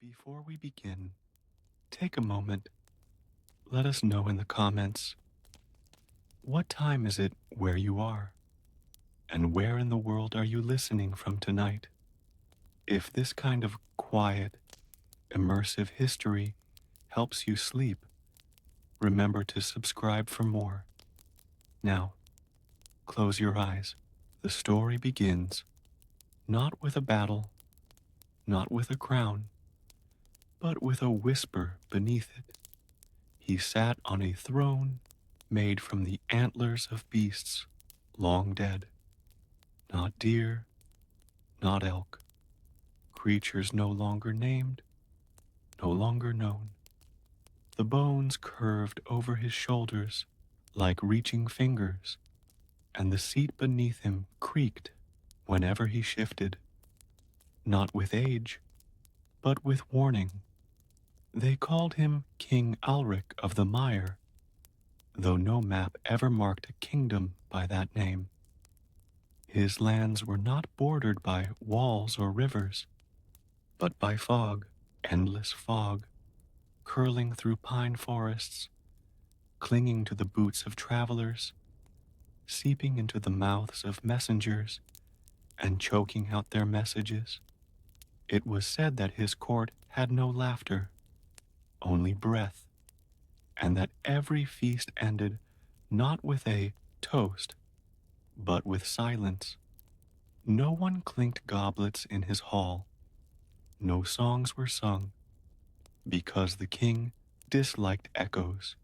Before we begin, take a moment. Let us know in the comments, what time is it where you are? And where in the world are you listening from tonight? If this kind of quiet, immersive history helps you sleep, remember to subscribe for more. Now, close your eyes. The story begins not with a battle, not with a crown, but with a whisper beneath it. He sat on a throne made from the antlers of beasts long dead. Not deer, not elk, creatures no longer named, no longer known. The bones curved over his shoulders like reaching fingers, and the seat beneath him creaked whenever he shifted. Not with age, but with warning. They called him King Alric of the Mire, though no map ever marked a kingdom by that name. His lands were not bordered by walls or rivers, but by fog, endless fog, curling through pine forests, clinging to the boots of travelers, seeping into the mouths of messengers, and choking out their messages. It was said that his court had no laughter, only breath, and that every feast ended not with a toast, but with silence. No one clinked goblets in his hall. No songs were sung, because the king disliked echoes.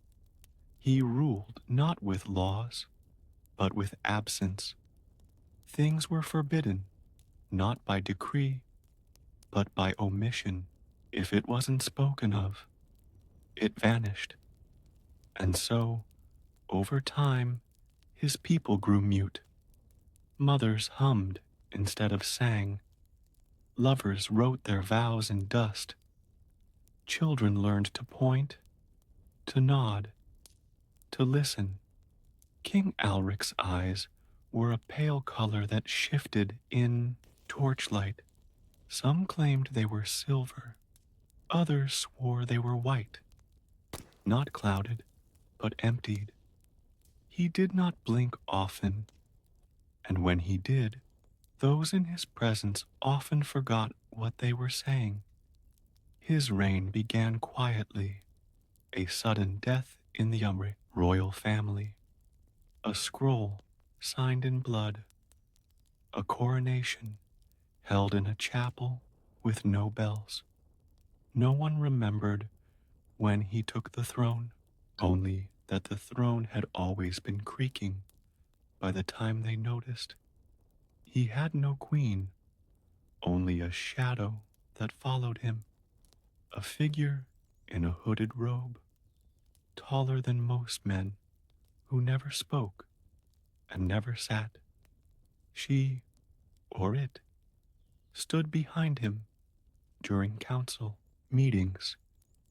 He ruled not with laws, but with absence. Things were forbidden, not by decree, but by omission. If it wasn't spoken of, it vanished. And so, over time, his people grew mute. Mothers hummed instead of sang. Lovers wrote their vows in dust. Children learned to point, to nod, to listen. King Alric's eyes were a pale color that shifted in torchlight. Some claimed they were silver. Others swore they were white, not clouded, but emptied. He did not blink often, and when he did, those in his presence often forgot what they were saying. His reign began quietly, a sudden death in the Umri royal family, a scroll signed in blood, a coronation held in a chapel with no bells. No one remembered when he took the throne, only that the throne had always been creaking by the time they noticed. He had no queen, only a shadow that followed him, a figure in a hooded robe, taller than most men, who never spoke and never sat. She, or it, stood behind him during council, meetings,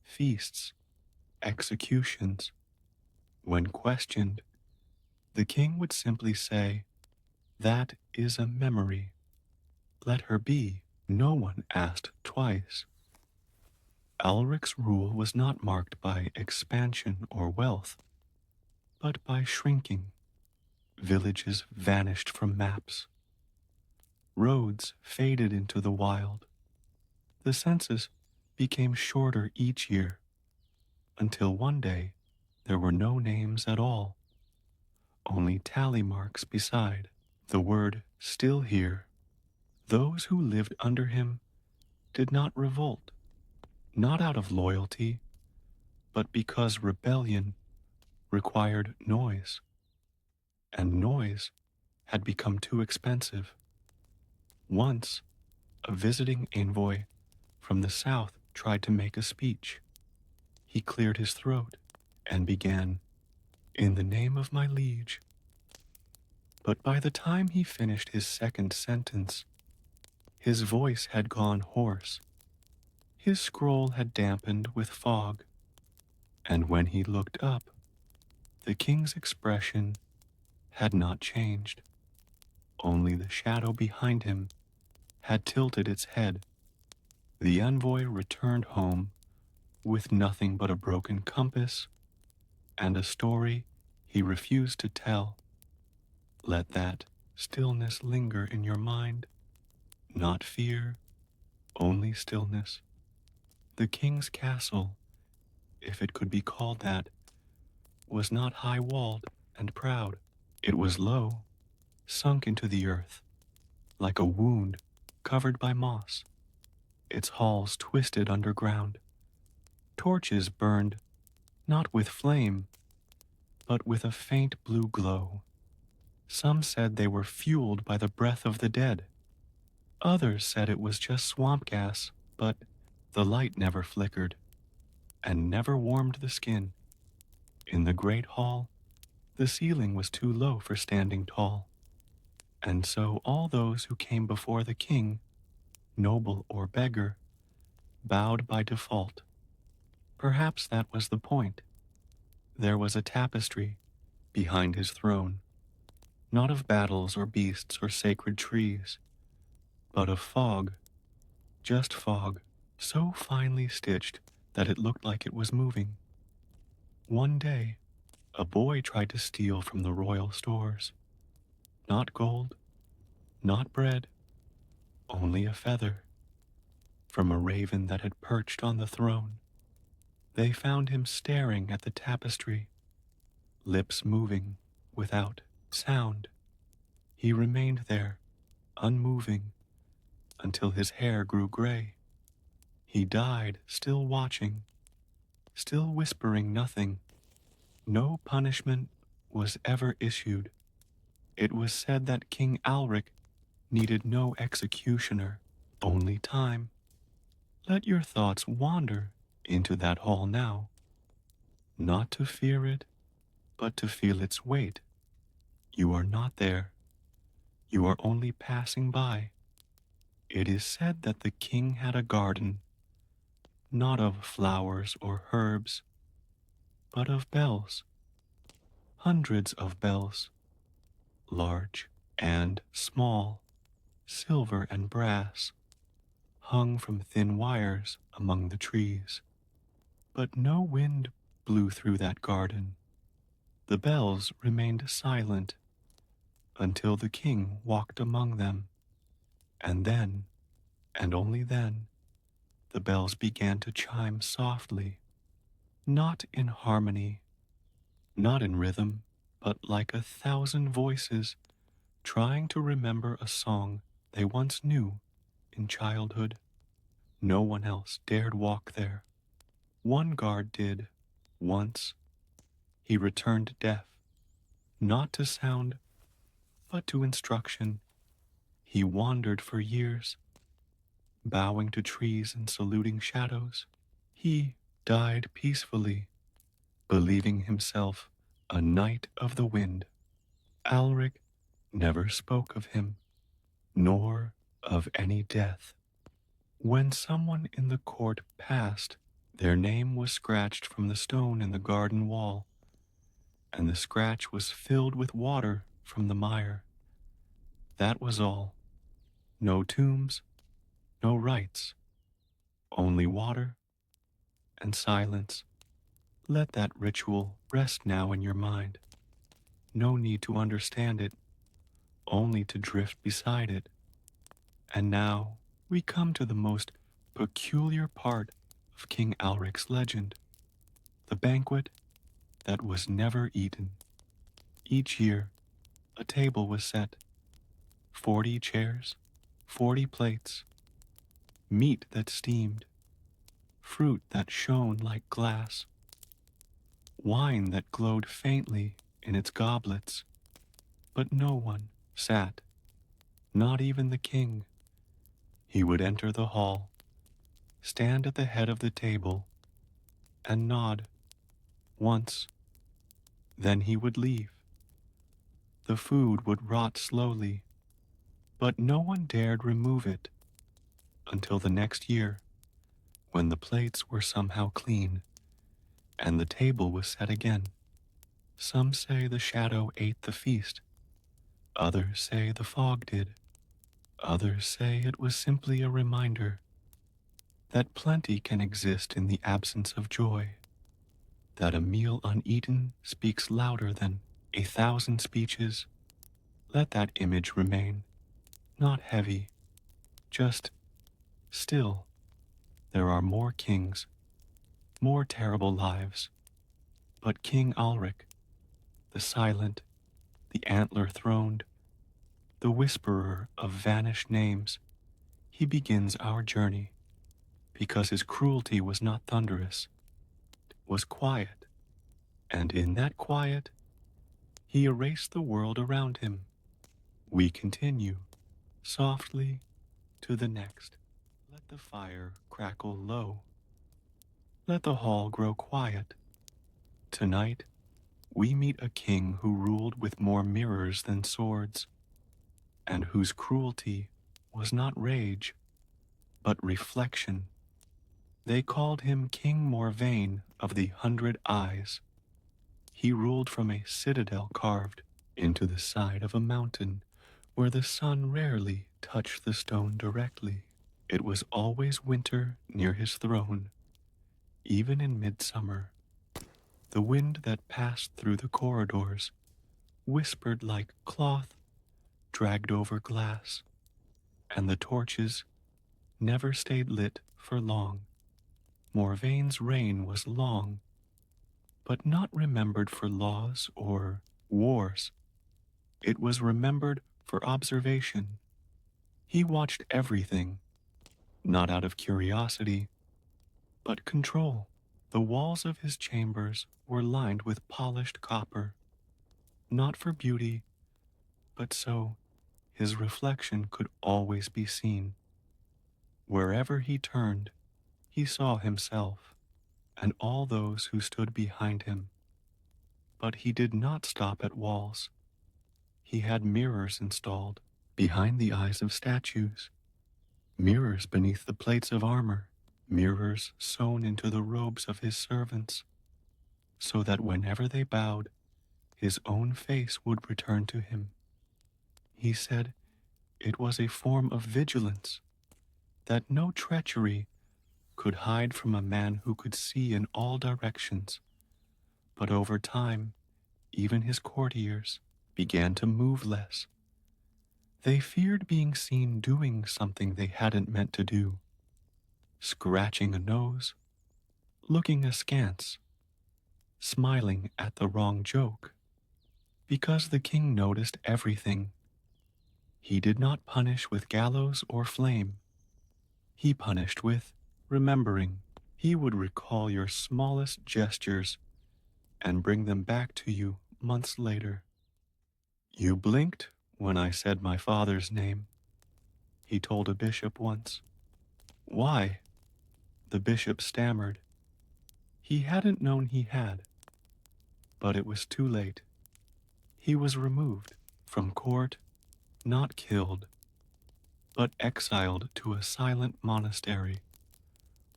feasts, executions. When questioned, the king would simply say, "That is a memory. Let her be." No one asked twice. Alric's rule was not marked by expansion or wealth, but by shrinking. Villages vanished from maps. Roads faded into the wild. The census became shorter each year, until one day there were no names at all, only tally marks beside. The word "still here." Those who lived under him did not revolt, not out of loyalty, but because rebellion required noise, and noise had become too expensive. Once, a visiting envoy from the south tried to make a speech. He cleared his throat and began, "In the name of my liege." But by the time he finished his second sentence, his voice had gone hoarse. His scroll had dampened with fog, and when he looked up, the king's expression had not changed. Only the shadow behind him had tilted its head. The envoy returned home with nothing but a broken compass and a story he refused to tell. Let that stillness linger in your mind, not fear, only stillness. The king's castle, if it could be called that, was not high-walled and proud. It was low, sunk into the earth, like a wound covered by moss. Its halls twisted underground. Torches burned, not with flame, but with a faint blue glow. Some said they were fueled by the breath of the dead. Others said it was just swamp gas, but the light never flickered and never warmed the skin. In the great hall, the ceiling was too low for standing tall, and so all those who came before the king, noble or beggar, bowed by default. Perhaps that was the point. There was a tapestry behind his throne, not of battles or beasts or sacred trees, but of fog, just fog, so finely stitched that it looked like it was moving. One day, a boy tried to steal from the royal stores. Not gold, not bread, only a feather, from a raven that had perched on the throne. They found him staring at the tapestry, lips moving without sound. He remained there, unmoving, until his hair grew gray. He died, still watching, still whispering nothing. No punishment was ever issued. It was said that King Alric needed no executioner, only time. Let your thoughts wander into that hall now, not to fear it, but to feel its weight. You are not there. You are only passing by. It is said that the king had a garden, not of flowers or herbs, but of bells, hundreds of bells, large and small, silver and brass, hung from thin wires among the trees. But no wind blew through that garden. The bells remained silent until the king walked among them, and then, and only then, the bells began to chime softly, not in harmony, not in rhythm, but like 1,000 voices trying to remember a song they once knew in childhood. No one else dared walk there. One guard did, once. He returned deaf, not to sound, but to instruction. He wandered for years, bowing to trees and saluting shadows. He died peacefully, believing himself a knight of the wind. Alric never spoke of him, nor of any death. When someone in the court passed, their name was scratched from the stone in the garden wall, and the scratch was filled with water from the mire. That was all. No tombs, no rites, only water and silence. Let that ritual rest now in your mind. No need to understand it, only to drift beside it. And now we come to the most peculiar part of King Alric's legend, the banquet that was never eaten. Each year, a table was set, 40 chairs, 40 plates, meat that steamed, fruit that shone like glass, wine that glowed faintly in its goblets, but no one sat, not even the king. He would enter the hall, stand at the head of the table, and nod once. Then he would leave. The food would rot slowly, but no one dared remove it until the next year, when the plates were somehow clean and the table was set again. Some say the shadow ate the feast. Others say the fog did. Others say it was simply a reminder. that plenty can exist in the absence of joy, that a meal uneaten speaks louder than 1,000 speeches. Let that image remain, not heavy, just still. There are more kings, more terrible lives, but King Alric, the silent, the antler-throned, the whisperer of vanished names, he begins our journey because his cruelty was not thunderous, was quiet, and in that quiet, he erased the world around him. We continue, softly, to the next. Let the fire crackle low. Let the hall grow quiet. Tonight, we meet a king who ruled with more mirrors than swords, and whose cruelty was not rage, but reflection. They called him King Morvain of the 100 Eyes. He ruled from a citadel carved into the side of a mountain where the sun rarely touched the stone directly. It was always winter near his throne, even in midsummer. The wind that passed through the corridors whispered like cloth dragged over glass, and the torches never stayed lit for long. Morvain's reign was long, but not remembered for laws or wars. It was remembered for observation. He watched everything, not out of curiosity, but control. The walls of his chambers were lined with polished copper, not for beauty, but so his reflection could always be seen. Wherever he turned, he saw himself and all those who stood behind him. But he did not stop at walls. He had mirrors installed behind the eyes of statues, mirrors beneath the plates of armor, mirrors sewn into the robes of his servants, so that whenever they bowed, his own face would return to him. He said it was a form of vigilance, that no treachery could hide from a man who could see in all directions. But over time, even his courtiers began to move less. They feared being seen doing something they hadn't meant to do, scratching a nose, looking askance, smiling at the wrong joke. Because the king noticed everything, he did not punish with gallows or flame. He punished with remembering. He would recall your smallest gestures and bring them back to you months later. You blinked when I said my father's name, he told a bishop once. Why? The bishop stammered. He hadn't known he had, but it was too late. He was removed from court, not killed, but exiled to a silent monastery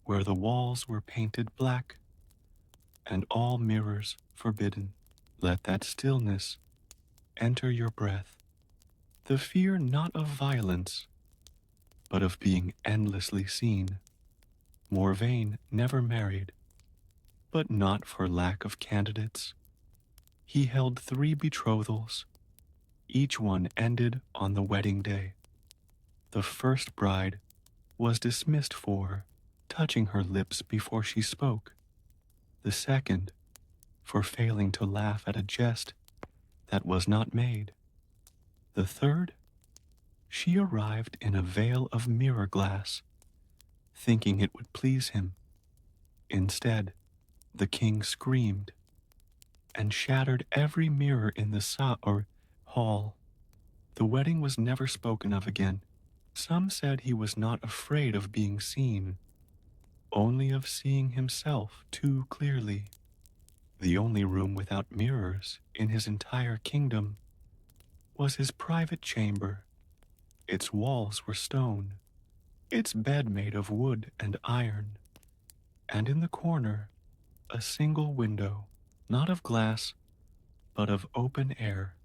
where the walls were painted black and all mirrors forbidden. Let that stillness enter your breath, the fear not of violence, but of being endlessly seen. Morvain never married, but not for lack of candidates. He held 3 betrothals. Each one ended on the wedding day. The first bride was dismissed for touching her lips before she spoke. The second, for failing to laugh at a jest that was not made. The third, she arrived in a veil of mirror glass, thinking it would please him. Instead, the king screamed and shattered every mirror in the hall. The wedding was never spoken of again. Some said he was not afraid of being seen, only of seeing himself too clearly. The only room without mirrors in his entire kingdom was his private chamber. Its walls were stone, its bed made of wood and iron, and in the corner, a single window, not of glass, but of open air,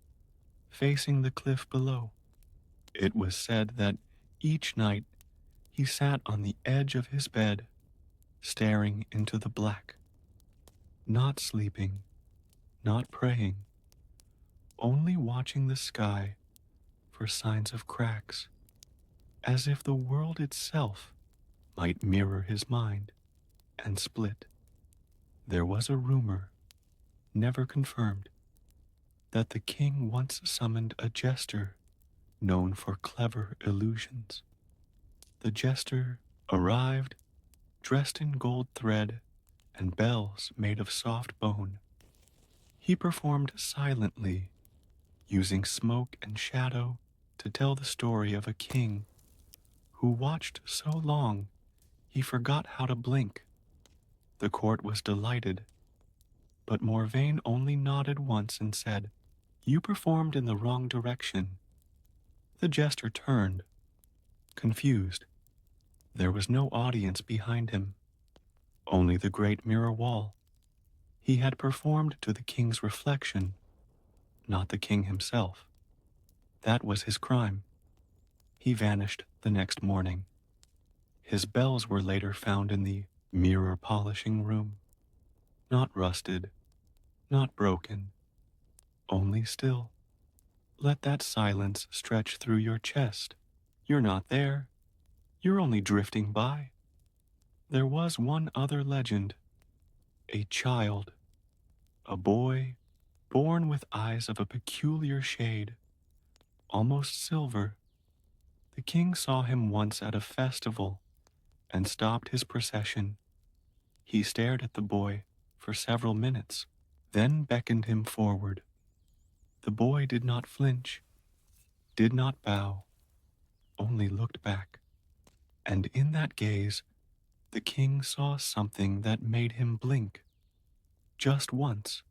facing the cliff below. It was said that each night He sat on the edge of his bed, staring into the black, not sleeping, not praying, only watching the sky for signs of cracks, as if the world itself might mirror his mind and split. There was a rumor, never confirmed, that the king once summoned a jester known for clever illusions. The jester arrived dressed in gold thread and bells made of soft bone. He performed silently, using smoke and shadow to tell the story of a king who watched so long he forgot how to blink. The court was delighted, but Morvain only nodded once and said, "You performed in the wrong direction." The jester turned, confused. There was no audience behind him, only the great mirror wall. He had performed to the king's reflection, not the king himself. That was his crime. He vanished the next morning. His bells were later found in the mirror polishing room, not rusted, not broken, only still. Let that silence stretch through your chest. You're not there. You're only drifting by. There was one other legend. A child, a boy, born with eyes of a peculiar shade, almost silver. The king saw him once at a festival and stopped his procession. He stared at the boy for several minutes, then beckoned him forward. The boy did not flinch, did not bow, only looked back. And in that gaze, the king saw something that made him blink. Just once.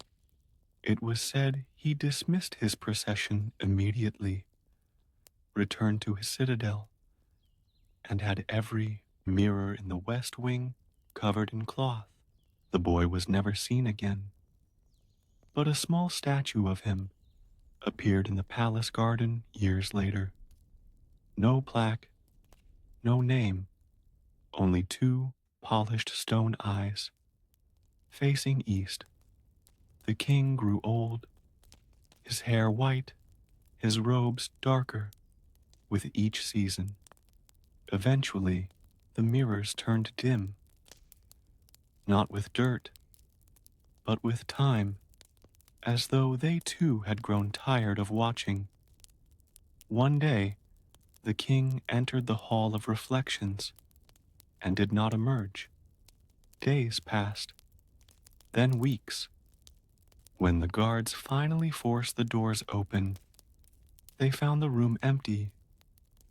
It was said he dismissed his procession immediately, returned to his citadel, and had every mirror in the west wing covered in cloth. The boy was never seen again, but a small statue of him appeared in the palace garden years later. No plaque, no name, only two polished stone eyes. Facing east, the king grew old, his hair white, his robes darker with each season. Eventually, the mirrors turned dim, not with dirt, but with time, as though they too had grown tired of watching. One day, the king entered the hall of reflections and did not emerge. Days passed, then weeks. When the guards finally forced the doors open, they found the room empty.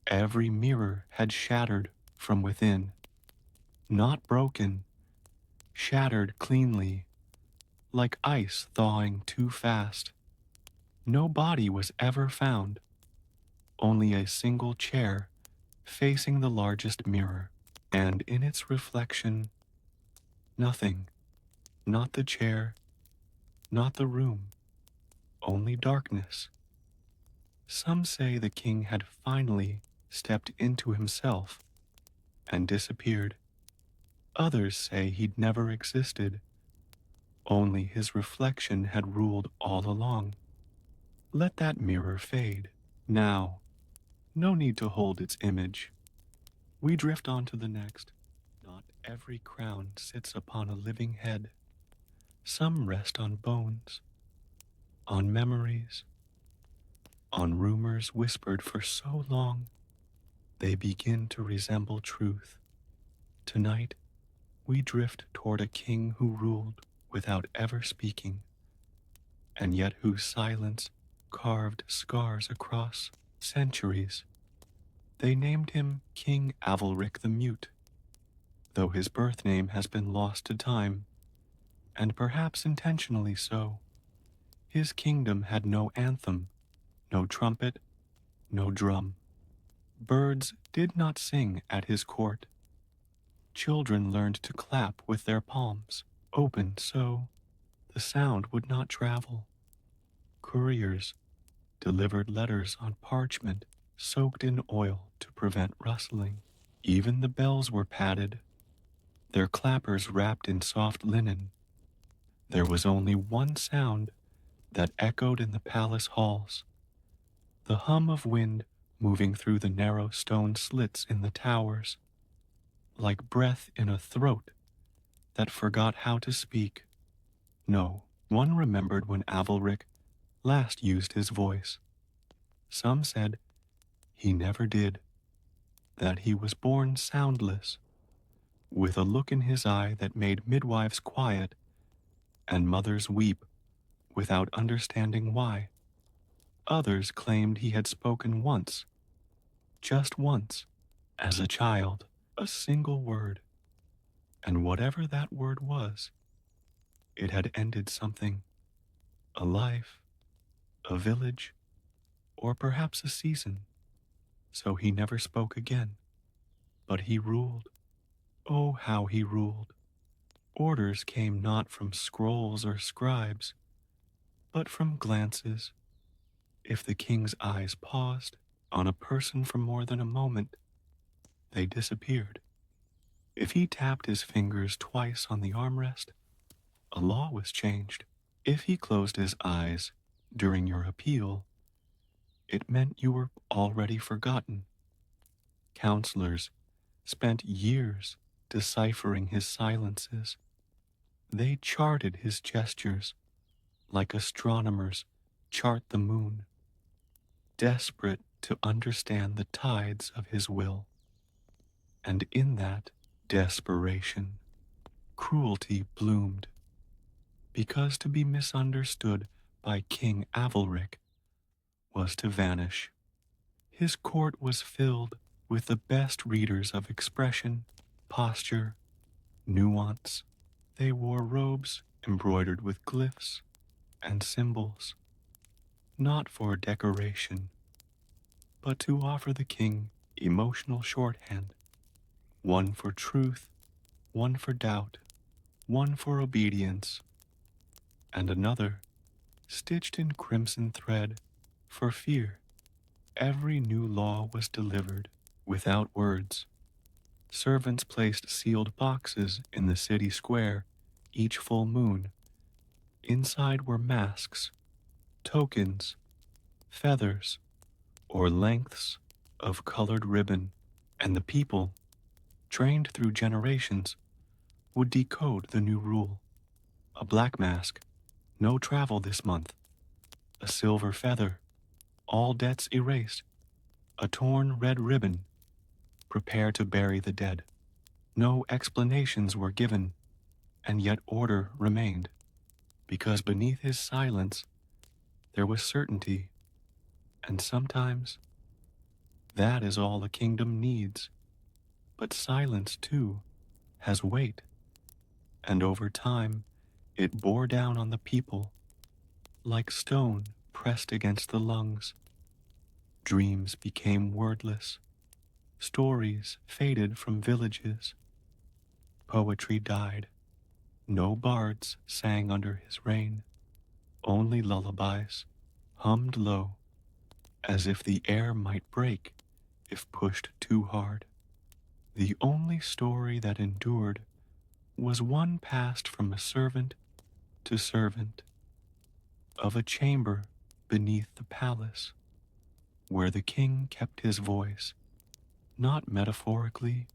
Every mirror had shattered from within. Not broken, shattered cleanly, like ice thawing too fast. No body was ever found, only a single chair facing the largest mirror, and in its reflection, nothing. Not the chair, not the room, only darkness. Some say the king had finally stepped into himself and disappeared. Others say he'd never existed, only his reflection had ruled all along. Let that mirror fade. Now, no need to hold its image. We drift on to the next. Not every crown sits upon a living head. Some rest on bones, on memories, on rumors whispered for so long, they begin to resemble truth. Tonight, we drift toward a king who ruled without ever speaking, and yet whose silence carved scars across centuries. They named him King Avalric the Mute, though his birth name has been lost to time, and perhaps intentionally so. His kingdom had no anthem, no trumpet, no drum. Birds did not sing at his court. Children learned to clap with their palms open so the sound would not travel. Couriers delivered letters on parchment soaked in oil to prevent rustling. Even the bells were padded, their clappers wrapped in soft linen. There was only one sound that echoed in the palace halls, the hum of wind moving through the narrow stone slits in the towers, like breath in a throat that forgot how to speak. No, one remembered when Avalric last used his voice. Some said he never did, that he was born soundless, with a look in his eye that made midwives quiet and mothers weep without understanding why. Others claimed he had spoken once, just once, as a child, a single word, and whatever that word was, it had ended something, a life, a village, or perhaps a season. So he never spoke again. But he ruled. Oh, how he ruled. Orders came not from scrolls or scribes, but from glances. If the king's eyes paused on a person for more than a moment, they disappeared. If he tapped his fingers twice on the armrest, a law was changed. If he closed his eyes during your appeal, it meant you were already forgotten. Counselors spent years deciphering his silences. They charted his gestures like astronomers chart the moon, desperate to understand the tides of his will. And in that desperation, cruelty bloomed, because to be misunderstood by King Avalric was to vanish. His court was filled with the best readers of expression, posture, nuance. They wore robes embroidered with glyphs and symbols, not for decoration, but to offer the king emotional shorthand, one for truth, one for doubt, one for obedience, and another, stitched in crimson thread, for fear. Every new law was delivered without words. Servants placed sealed boxes in the city square each full moon. Inside were masks, tokens, feathers, or lengths of colored ribbon, and the people, trained through generations, would decode the new rule. A black mask, no travel this month. A silver feather, all debts erased. A torn red ribbon, prepare to bury the dead. No explanations were given, and yet order remained, because beneath his silence there was certainty, and sometimes that is all a kingdom needs. But silence, too, has weight, and over time it bore down on the people like stone pressed against the lungs. Dreams became wordless, stories faded from villages, poetry died. No bards sang under his reign, only lullabies, hummed low, as if the air might break if pushed too hard. The only story that endured was one passed from servant to servant, of a chamber beneath the palace, where the king kept his voice, not metaphorically,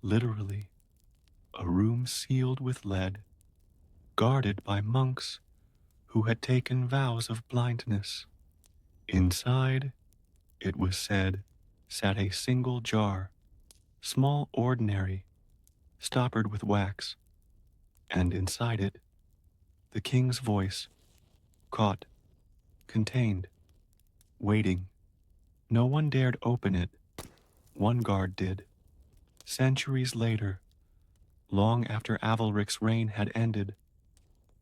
literally, a room sealed with lead, guarded by monks who had taken vows of blindness. Inside, it was said, sat a single jar, small, ordinary, stoppered with wax, and inside it, the king's voice, caught, contained, waiting. No one dared open it. One guard did. Centuries later, long after Avalric's reign had ended,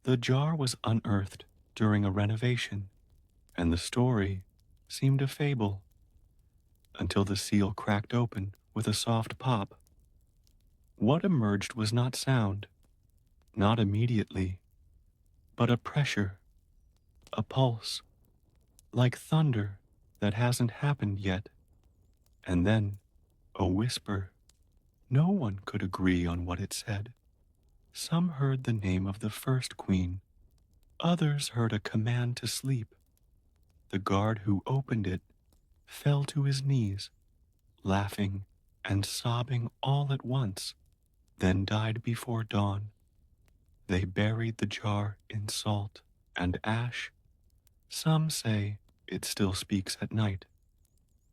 the jar was unearthed during a renovation, and the story seemed a fable until the seal cracked open with a soft pop. What emerged was not sound, not immediately, but a pressure, a pulse, like thunder that hasn't happened yet. And then, a whisper. No one could agree on what it said. Some heard the name of the first queen. Others heard a command to sleep. The guard who opened it fell to his knees, laughing and sobbing all at once, then died before dawn. They buried the jar in salt and ash. Some say it still speaks at night,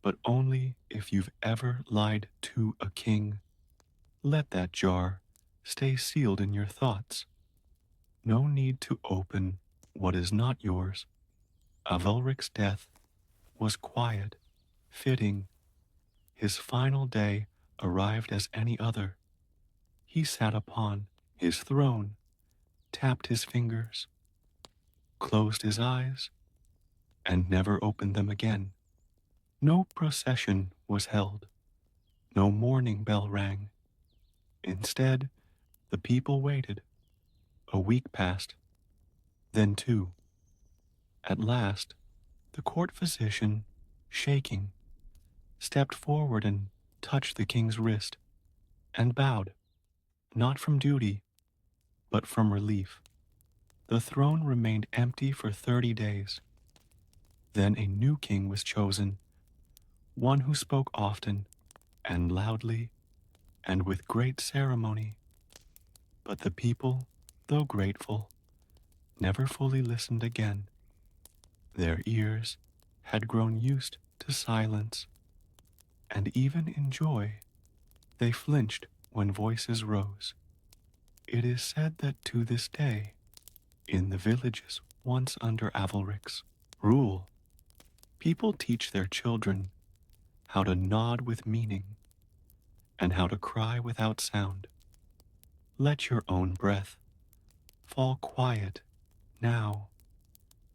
but only if you've ever lied to a king. Let that jar stay sealed in your thoughts. No need to open what is not yours. Avelric's death was quiet, fitting. His final day arrived as any other. He sat upon his throne, tapped his fingers, closed his eyes, and never opened them again. No procession was held. No mourning bell rang. Instead, the people waited. A week passed, then two. At last, the court physician, shaking, stepped forward and touched the king's wrist and bowed, not from duty, but from relief. The throne remained empty for 30 days. Then a new king was chosen, one who spoke often and loudly and with great ceremony. But the people, though grateful, never fully listened again. Their ears had grown used to silence, and even in joy, they flinched when voices rose. It is said that to this day, in the villages once under Avelric's rule, people teach their children how to nod with meaning and how to cry without sound. Let your own breath fall quiet now.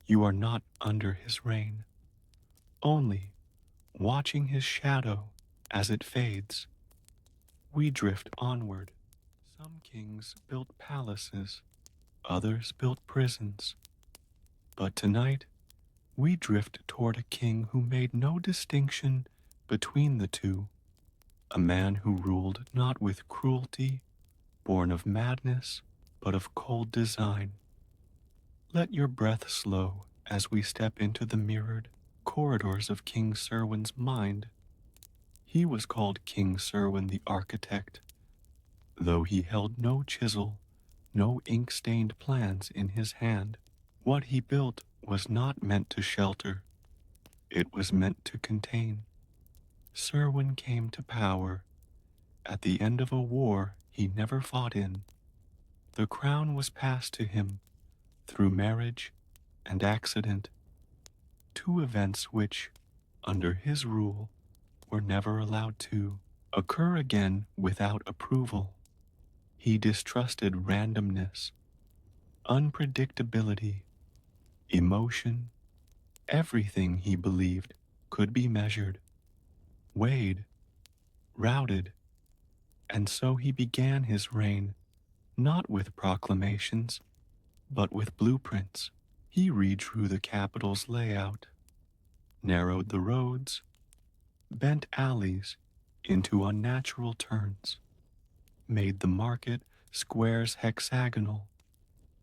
You are not under his reign, only watching his shadow as it fades. We drift onward. Some kings built palaces, others built prisons. But tonight, we drift toward a king who made no distinction between the two, a man who ruled not with cruelty, born of madness, but of cold design. Let your breath slow as we step into the mirrored corridors of King Serwyn's mind. He was called King Serwyn the Architect, though he held no chisel, no ink-stained plans in his hand. What he built was not meant to shelter, it was meant to contain. Serwyn came to power at the end of a war he never fought in. The crown was passed to him through marriage and accident, two events which, under his rule, were never allowed to occur again without approval. He distrusted randomness, unpredictability, emotion. Everything he believed could be measured, weighed, routed, and so he began his reign not with proclamations, but with blueprints. He redrew the capital's layout, narrowed the roads, bent alleys into unnatural turns, made the market squares hexagonal.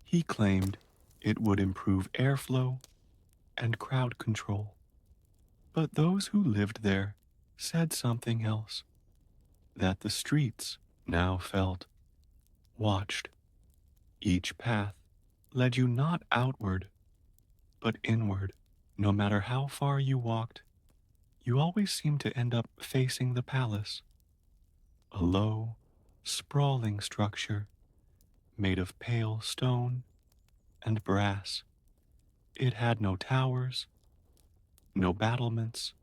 He claimed it would improve airflow and crowd control. But those who lived there said something else, that the streets now felt watched. Each path led you not outward, but inward. No matter how far you walked, you always seemed to end up facing the palace, a low, sprawling structure made of pale stone and brass. It had no towers, no battlements,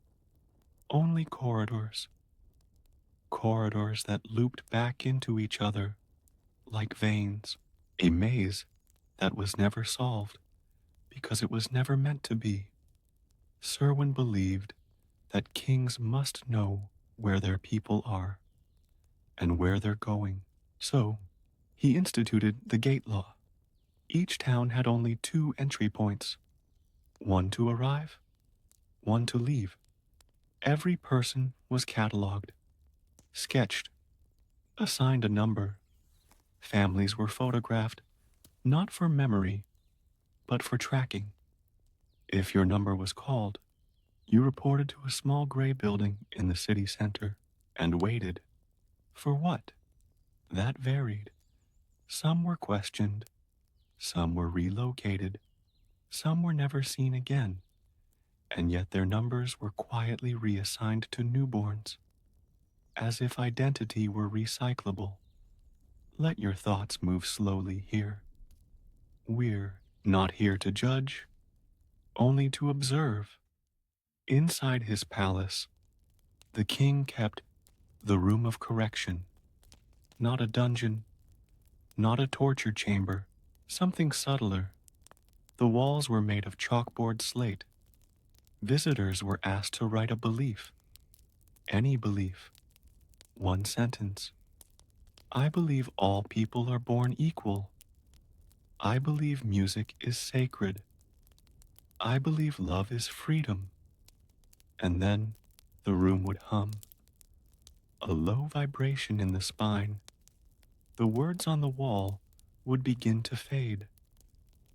only corridors. Corridors that looped back into each other like veins. A maze that was never solved because it was never meant to be. Serwyn believed that kings must know where their people are and where they're going. So, he instituted the gate law. Each town had only 2 entry points, one to arrive, one to leave. Every person was catalogued. sketched, assigned a number. Families were photographed, not for memory, but for tracking. If your number was called, you reported to a small gray building in the city center and waited. For what? That varied. Some were questioned, some were relocated, some were never seen again, and yet their numbers were quietly reassigned to newborns, as if identity were recyclable. Let your thoughts move slowly here. We're not here to judge, only to observe. Inside his palace, the king kept the room of correction, not a dungeon, not a torture chamber, something subtler. The walls were made of chalkboard slate. Visitors were asked to write a belief, any belief, one sentence. I believe all people are born equal. I believe music is sacred. I believe love is freedom. And then the room would hum. A low vibration in the spine. The words on the wall would begin to fade,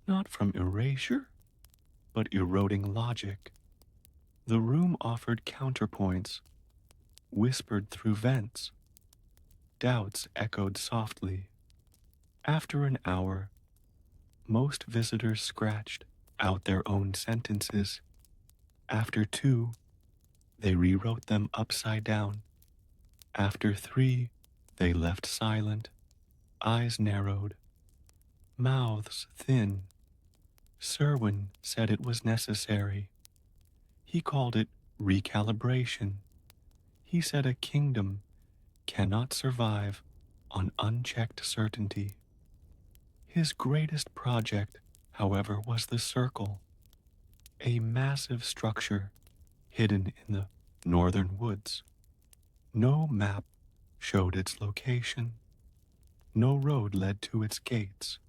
not from erasure, but eroding logic. The room offered counterpoints, whispered through vents. Doubts echoed softly. After an hour, most visitors scratched out their own sentences. After 2, they rewrote them upside down. After 3, they left silent, eyes narrowed, mouths thin. Serwin said it was necessary. He called it recalibration. He said a kingdom cannot survive on unchecked certainty. His greatest project, however, was the circle, a massive structure hidden in the northern woods. No map showed its location. No road led to its gates.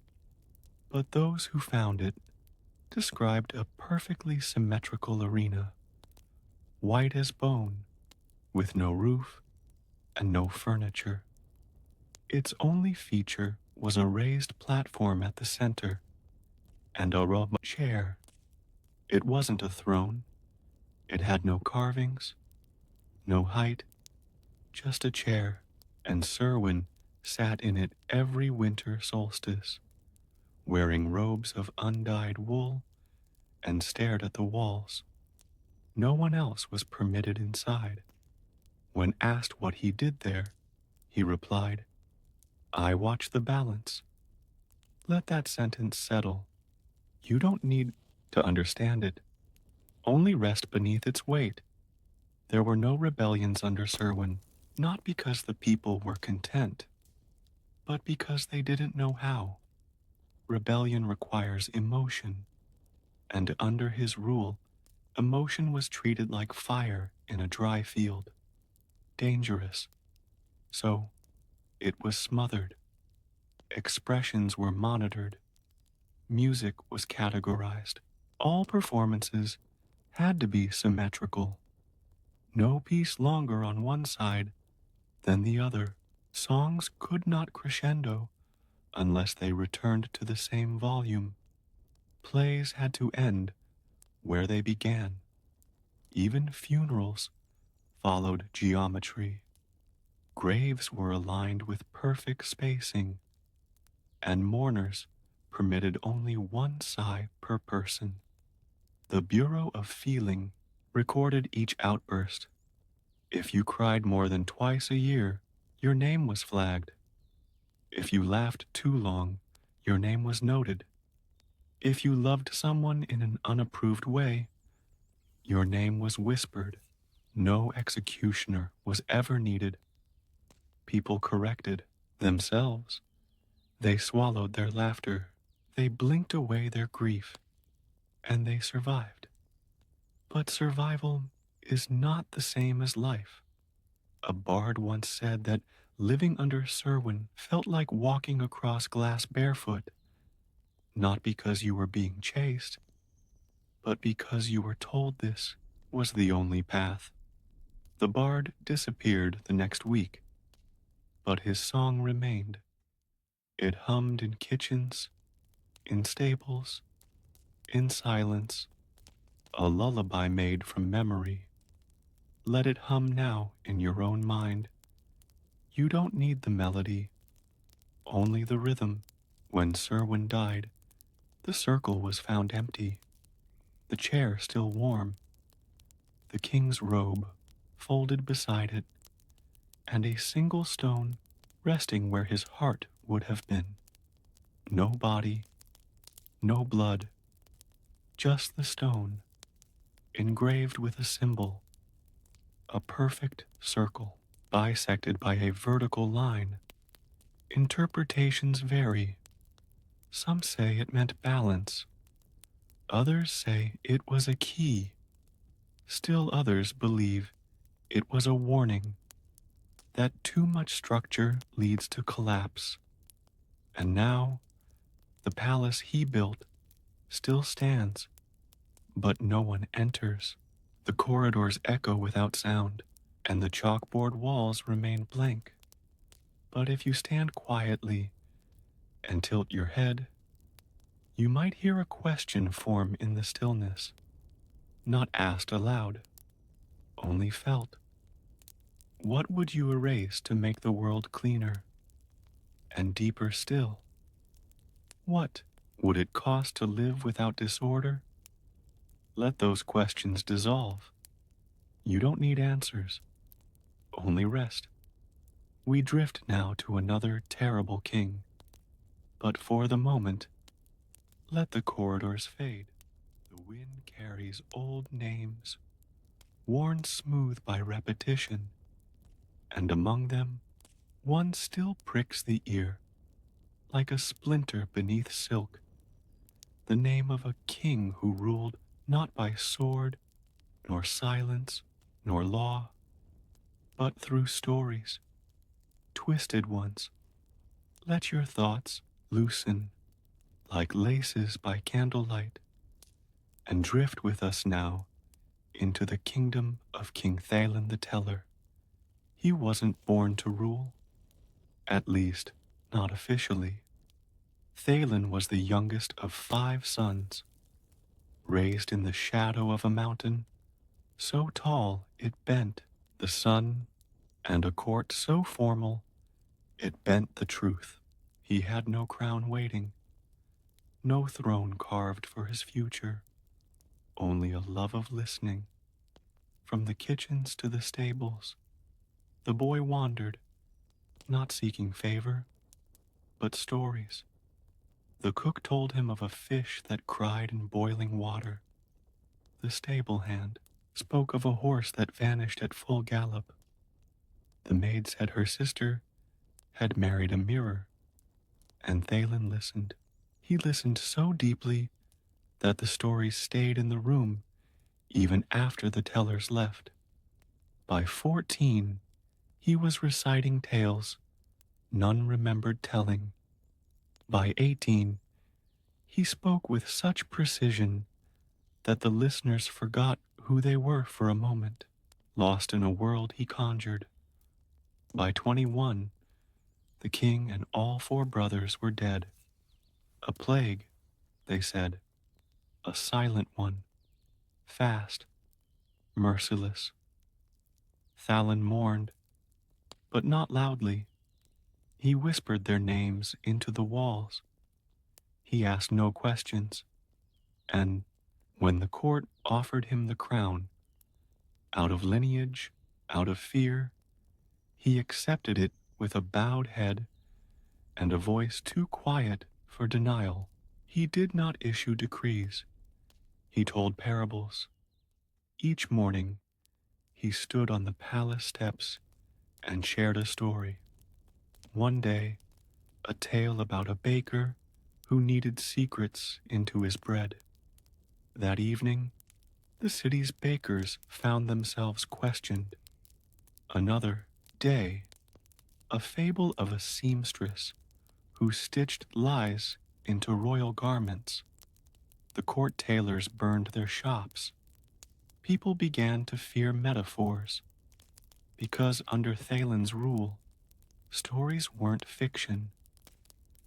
But those who found it described a perfectly symmetrical arena, white as bone, with no roof and no furniture. Its only feature was a raised platform at the center and a rubber chair. It wasn't a throne. It had no carvings, no height, just a chair, and Serwin sat in it every winter solstice, wearing robes of undyed wool, and stared at the walls. No one else was permitted inside. When asked what he did there, he replied, I watch the balance. Let that sentence settle. You don't need to understand it. Only rest beneath its weight. There were no rebellions under Serwin, not because the people were content, but because they didn't know how. Rebellion requires emotion, and under his rule, emotion was treated like fire in a dry field. Dangerous. So, it was smothered. Expressions were monitored. Music was categorized. All performances had to be symmetrical. No piece longer on one side than the other. Songs could not crescendo unless they returned to the same volume. Plays had to end where they began. Even funerals followed geometry. Graves were aligned with perfect spacing, and mourners permitted only one sigh per person. The Bureau of Feeling recorded each outburst. If you cried more than twice a year, your name was flagged. If you laughed too long, your name was noted. If you loved someone in an unapproved way, your name was whispered. No executioner was ever needed. People corrected themselves. They swallowed their laughter. They blinked away their grief. And they survived. But survival is not the same as life. A bard once said that living under Serwin felt like walking across glass barefoot, not because you were being chased, but because you were told this was the only path. The bard disappeared the next week, but his song remained. It hummed in kitchens, in stables, in silence, a lullaby made from memory. Let it hum now in your own mind. You don't need the melody, only the rhythm. When Serwyn died, the circle was found empty, the chair still warm, the king's robe folded beside it, and a single stone resting where his heart would have been. No body, no blood, just the stone, engraved with a symbol, a perfect circle, bisected by a vertical line. Interpretations vary. Some say it meant balance. Others say it was a key. Still others believe it was a warning that too much structure leads to collapse. And now, the palace he built still stands, but no one enters. The corridors echo without sound, and the chalkboard walls remain blank. But if you stand quietly and tilt your head, you might hear a question form in the stillness, not asked aloud, only felt. What would you erase to make the world cleaner? And deeper still, what would it cost to live without disorder? Let those questions dissolve. You don't need answers, only rest. We drift now to another terrible king, but for the moment, let the corridors fade. The wind carries old names, worn smooth by repetition, and among them, one still pricks the ear, like a splinter beneath silk, the name of a king who ruled not by sword, nor silence, nor law, but through stories, twisted ones. Let your thoughts loosen like laces by candlelight, and drift with us now into the kingdom of King Thalen the Teller. He wasn't born to rule, at least not officially. Thalen was the youngest of 5 sons, raised in the shadow of a mountain, so tall it bent the sun, and a court so formal it bent the truth. He had no crown waiting, no throne carved for his future, only a love of listening. From the kitchens to the stables, the boy wandered, not seeking favor, but stories. The cook told him of a fish that cried in boiling water. The stable hand spoke of a horse that vanished at full gallop. The maid said her sister had married a mirror, and Thalen listened. He listened so deeply that the stories stayed in the room even after the tellers left. By 14, he was reciting tales none remembered telling. By 18, he spoke with such precision that the listeners forgot who they were for a moment, lost in a world he conjured. By 21, the king and all 4 brothers were dead. A plague, they said, a silent one, fast, merciless. Thalen mourned, but not loudly. He whispered their names into the walls. He asked no questions, and when the court offered him the crown, out of lineage, out of fear, he accepted it with a bowed head and a voice too quiet for denial. He did not issue decrees. He told parables. Each morning, he stood on the palace steps and shared a story. One day, a tale about a baker who needed secrets into his bread. That evening, the city's bakers found themselves questioned. Another day, a fable of a seamstress who stitched lies into royal garments. The court tailors burned their shops. People began to fear metaphors. Because under Thalen's rule, stories weren't fiction,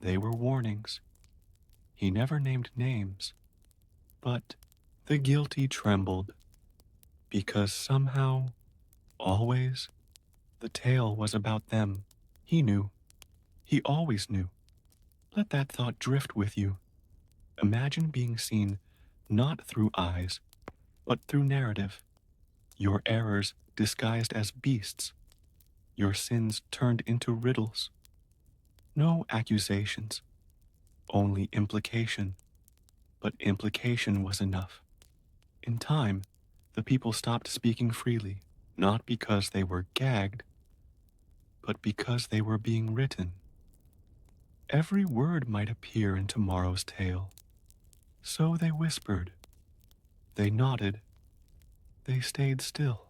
they were warnings. He never named names, but the guilty trembled, because somehow, always, the tale was about them. He knew. He always knew. Let that thought drift with you. Imagine being seen not through eyes, but through narrative. Your errors disguised as beasts, your sins turned into riddles. No accusations, only implication. But implication was enough. In time, the people stopped speaking freely, not because they were gagged, but because they were being written. Every word might appear in tomorrow's tale. So they whispered, they nodded, they stayed still,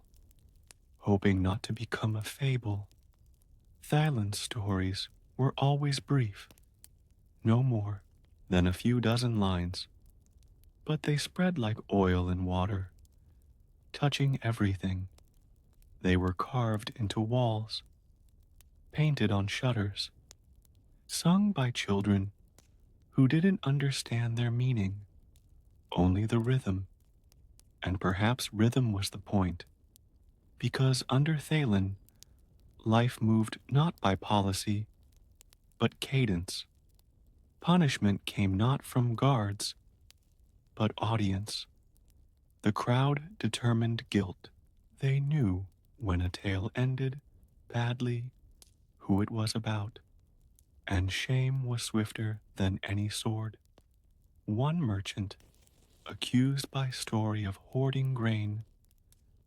hoping not to become a fable. Thalen's stories were always brief, no more than a few dozen lines, but they spread like oil in water, touching everything. They were carved into walls, painted on shutters, sung by children who didn't understand their meaning, only the rhythm. And perhaps rhythm was the point, because under Thalen, life moved not by policy, but cadence. Punishment came not from guards, but audience. The crowd determined guilt. They knew when a tale ended badly who it was about, and shame was swifter than any sword. One merchant, accused by story of hoarding grain,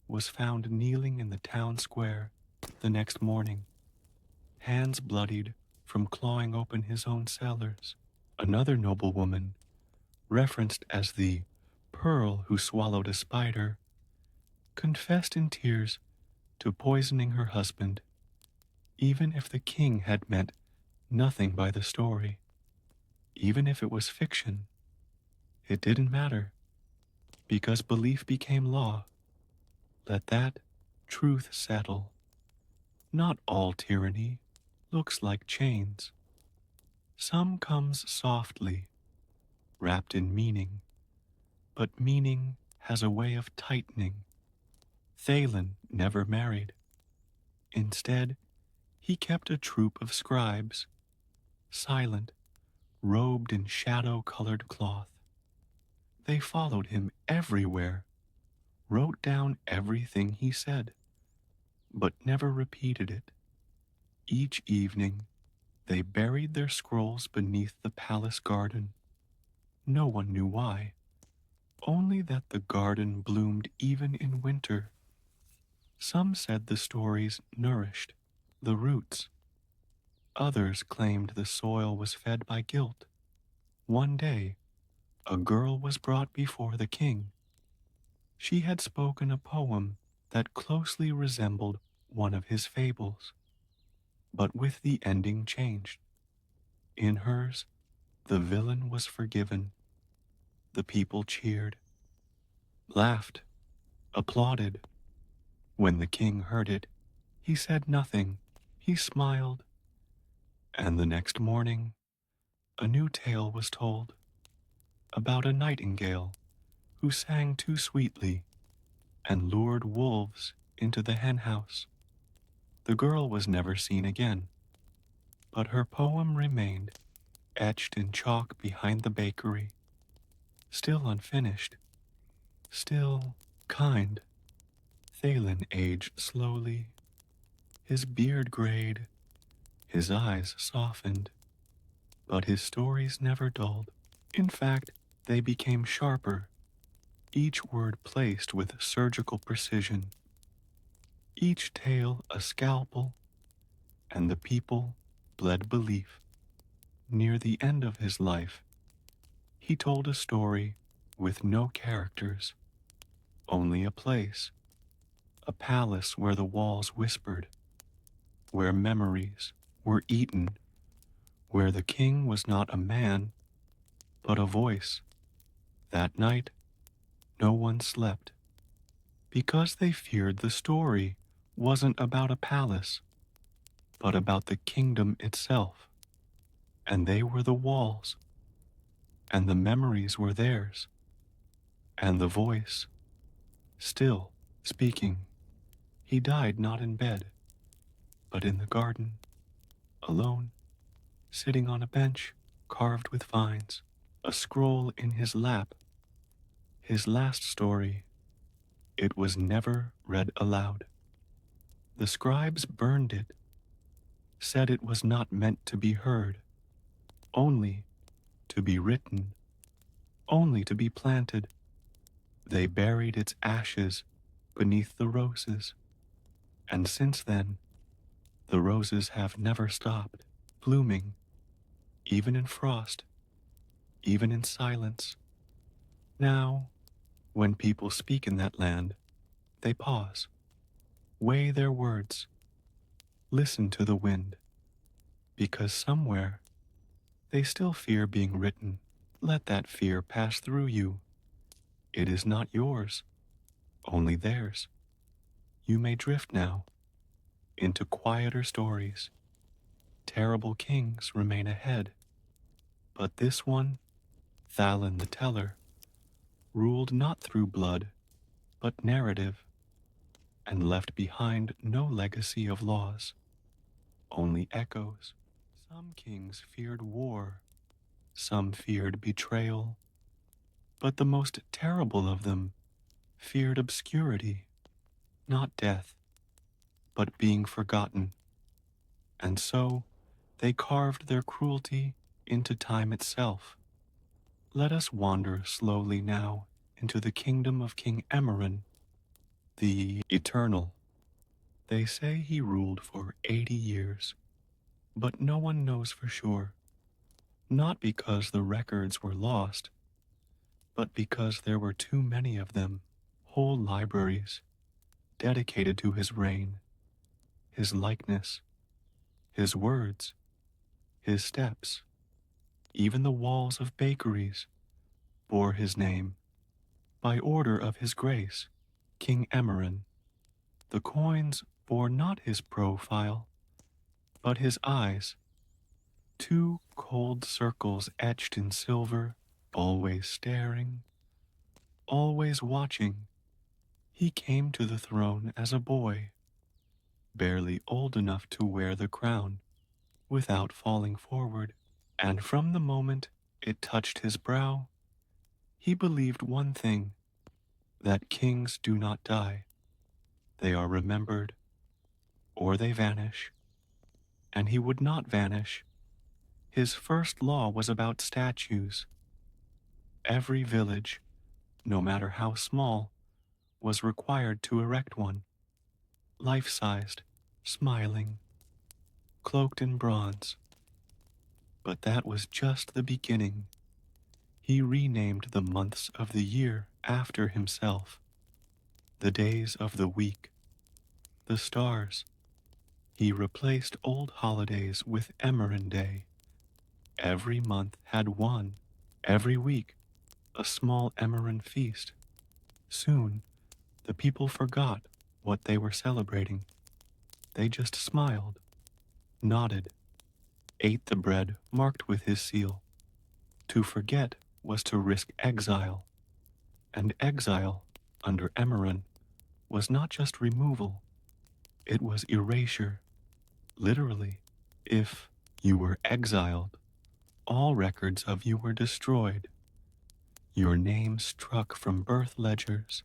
was found kneeling in the town square the next morning, hands bloodied from clawing open his own cellars. Another noblewoman, referenced as the pearl who swallowed a spider, confessed in tears to poisoning her husband, even if the king had meant nothing by the story. Even if it was fiction, it didn't matter, because belief became law. Let that truth settle. Not all tyranny looks like chains. Some comes softly, wrapped in meaning, but meaning has a way of tightening. Thalen never married. Instead, he kept a troop of scribes, silent, robed in shadow-colored cloth. They followed him everywhere, wrote down everything he said, but never repeated it. Each evening, they buried their scrolls beneath the palace garden. No one knew why, only that the garden bloomed even in winter. Some said the stories nourished the roots. Others claimed the soil was fed by guilt. One day, a girl was brought before the king. She had spoken a poem that closely resembled one of his fables, but with the ending changed. In hers, the villain was forgiven. The people cheered, laughed, applauded. When the king heard it, he said nothing. He smiled, and the next morning, a new tale was told about a nightingale who sang too sweetly and lured wolves into the henhouse. The girl was never seen again, but her poem remained etched in chalk behind the bakery, still unfinished, still kind. Thalen aged slowly. His beard grayed, his eyes softened, but his stories never dulled. In fact, they became sharper, each word placed with surgical precision, each tale a scalpel, and the people bled belief. Near the end of his life, he told a story with no characters, only a place, a palace where the walls whispered, where memories were eaten, where the king was not a man, but a voice. That night, no one slept, because they feared the story wasn't about a palace, but about the kingdom itself. And they were the walls, and the memories were theirs, and the voice, still speaking. He died not in bed, but in the garden, alone, sitting on a bench carved with vines, a scroll in his lap. His last story, it was never read aloud. The scribes burned it, said it was not meant to be heard, only to be written, only to be planted. They buried its ashes beneath the roses, and since then, the roses have never stopped blooming, even in frost, even in silence. Now, when people speak in that land, they pause, weigh their words, listen to the wind, because somewhere they still fear being written. Let that fear pass through you. It is not yours, only theirs. You may drift now into quieter stories. Terrible kings remain ahead, but this one, Thalin the Teller, ruled not through blood, but narrative, and left behind no legacy of laws, only echoes. Some kings feared war, some feared betrayal, but the most terrible of them feared obscurity, not death, but being forgotten. And so they carved their cruelty into time itself. Let us wander slowly now into the kingdom of King Emmerin, the Eternal. They say he ruled for 80 years, but no one knows for sure, not because the records were lost, but because there were too many of them, whole libraries dedicated to his reign, his likeness, his words, his steps. Even the walls of bakeries bore his name. By order of his grace, King Emmerin, the coins bore not his profile, but his eyes, two cold circles etched in silver, always staring, always watching. He came to the throne as a boy, barely old enough to wear the crown, without falling forward, and from the moment it touched his brow, he believed one thing, that kings do not die. They are remembered, or they vanish, and he would not vanish. His first law was about statues. Every village, no matter how small, was required to erect one, life-sized, smiling, cloaked in bronze. But that was just the beginning. He renamed the months of the year after himself, the days of the week, the stars. He replaced old holidays with Emmerin Day. Every month had one, every week a small Emmerin feast. Soon, the people forgot what they were celebrating. They just smiled, nodded, ate the bread marked with his seal. To forget was to risk exile, and exile, under Emmerin, was not just removal, it was erasure. Literally, if you were exiled, all records of you were destroyed. Your name struck from birth ledgers,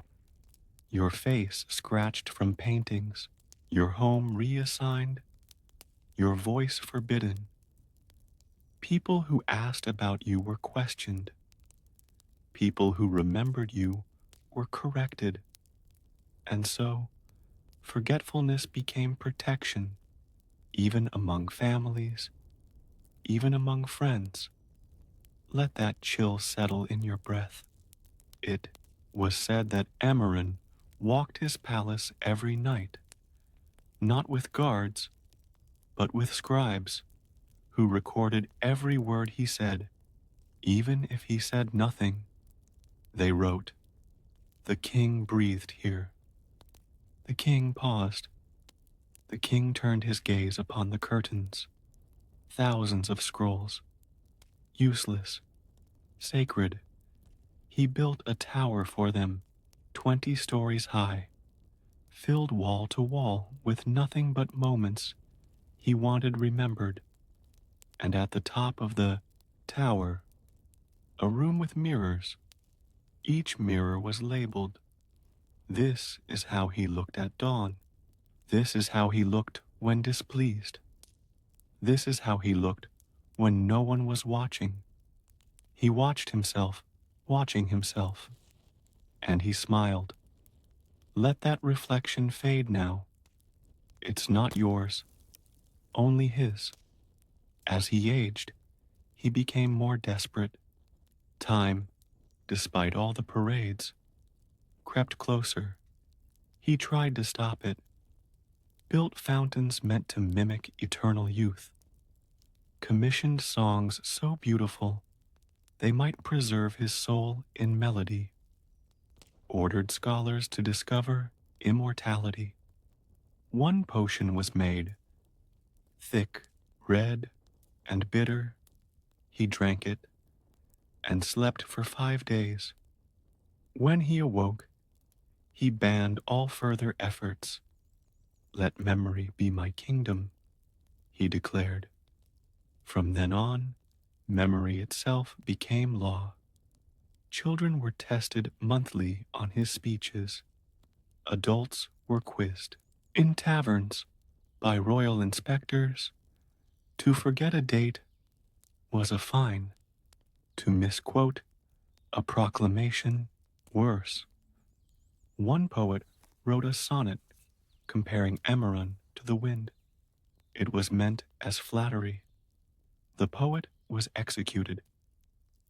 your face scratched from paintings, your home reassigned, your voice forbidden. People who asked about you were questioned. People who remembered you were corrected. And so, forgetfulness became protection, even among families, even among friends. Let that chill settle in your breath. It was said that Emmerin walked his palace every night, not with guards, but with scribes, who recorded every word he said, even if he said nothing. They wrote, "The king breathed here." The king paused, The king turned his gaze upon the curtains, thousands of scrolls, useless, sacred. He built a tower for them, 20 stories high, filled wall to wall with nothing but moments he wanted remembered. And at the top of the tower, a room with mirrors. Each mirror was labeled. This is how he looked at dawn. This is how he looked when displeased. This is how he looked when no one was watching. He watched himself, watching himself, and he smiled. Let that reflection fade now. It's not yours, only his. As he aged, he became more desperate. Time, despite all the parades, crept closer. He tried to stop it, built fountains meant to mimic eternal youth, commissioned songs so beautiful they might preserve his soul in melody, ordered scholars to discover immortality. One potion was made, thick, red, and bitter. He drank it and slept for 5 days. When he awoke, he banned all further efforts. Let memory be my kingdom, he declared. From then on, memory itself became law. Children were tested monthly on his speeches. Adults were quizzed in taverns by royal inspectors. To forget a date was a fine. To misquote a proclamation, worse. One poet wrote a sonnet comparing Emerald to the wind. It was meant as flattery. The poet was executed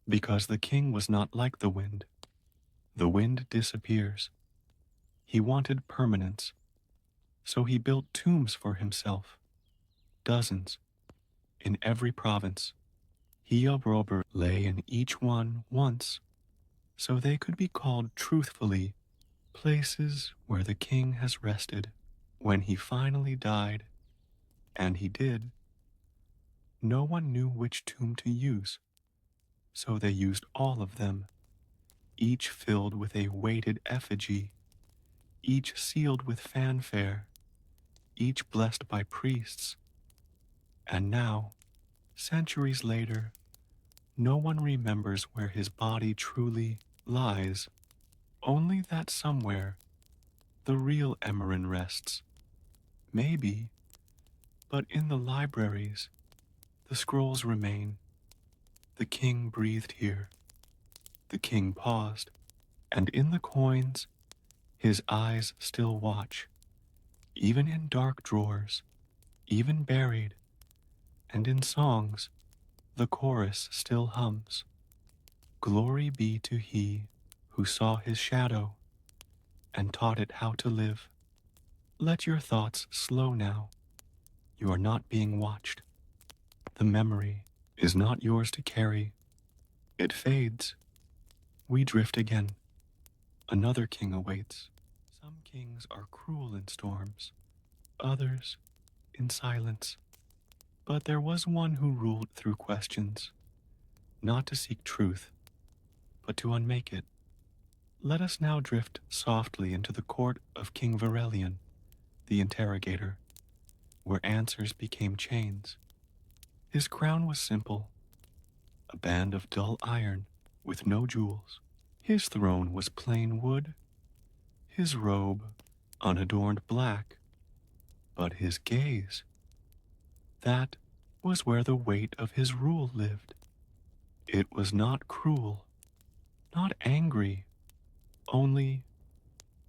because the king was not like the wind. The wind disappears. He wanted permanence, so he built tombs for himself, dozens, in every province. He of Robert lay in each one once, so they could be called truthfully places where the king has rested. When he finally died, and he did, no one knew which tomb to use, so they used all of them, each filled with a weighted effigy, each sealed with fanfare, each blessed by priests. And now, centuries later, no one remembers where his body truly lies, only that somewhere the real Emerin rests. Maybe, but in the libraries, the scrolls remain. The king breathed here. The king paused, and in the coins, his eyes still watch, even in dark drawers, even buried, and in songs, the chorus still hums. Glory be to he who saw his shadow and taught it how to live. Let your thoughts slow now. You are not being watched. The memory is not yours to carry. It fades. We drift again. Another king awaits. Some kings are cruel in storms, others in silence. But there was one who ruled through questions, not to seek truth, but to unmake it. Let us now drift softly into the court of King Varelian, the interrogator, where answers became chains. His crown was simple, a band of dull iron with no jewels. His throne was plain wood, his robe unadorned black, but his gaze, that was where the weight of his rule lived. It was not cruel, not angry, only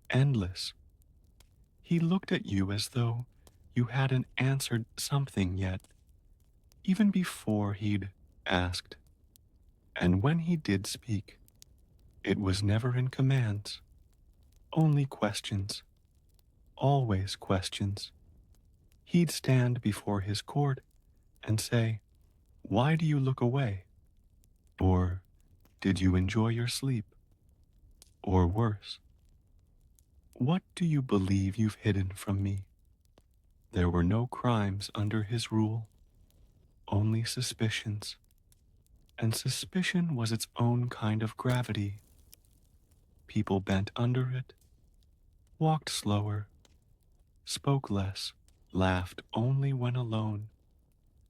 endless. He looked at you as though you hadn't answered something yet, even before he'd asked. And when he did speak, it was never in commands, only questions, always questions. He'd stand before his court and say, "Why do you look away?" Or, "Did you enjoy your sleep?" Or worse, "What do you believe you've hidden from me?" There were no crimes under his rule, only suspicions. And suspicion was its own kind of gravity. People bent under it, walked slower, spoke less, laughed only when alone.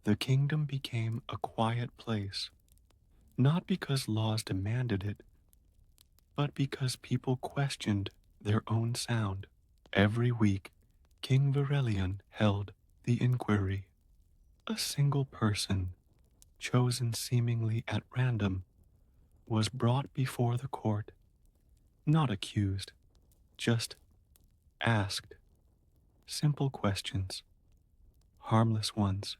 The kingdom became a quiet place, not because laws demanded it, but because people questioned their own sound. Every week, King Verelion held the inquiry. A single person, chosen seemingly at random, was brought before the court, not accused, just asked simple questions, harmless ones.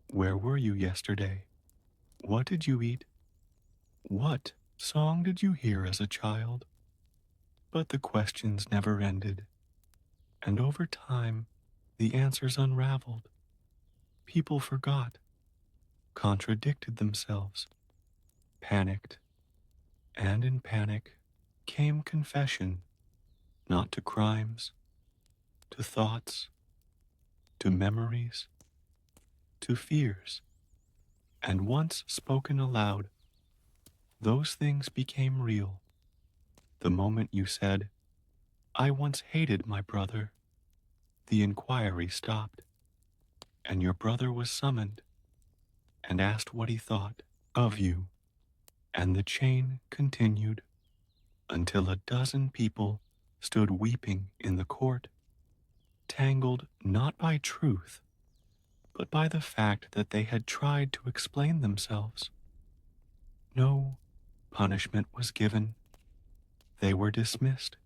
Where were you yesterday? What did you eat? What song did you hear as a child? But the questions never ended, and over time, the answers unraveled. People forgot, contradicted themselves, panicked, and in panic came confession, not to crimes, to thoughts, to memories, to fears. And once spoken aloud, those things became real. The moment you said, I once hated my brother, the inquiry stopped, and your brother was summoned and asked what he thought of you. And the chain continued until a dozen people stood weeping in the court, tangled not by truth, but by the fact that they had tried to explain themselves. No punishment was given. They were dismissed,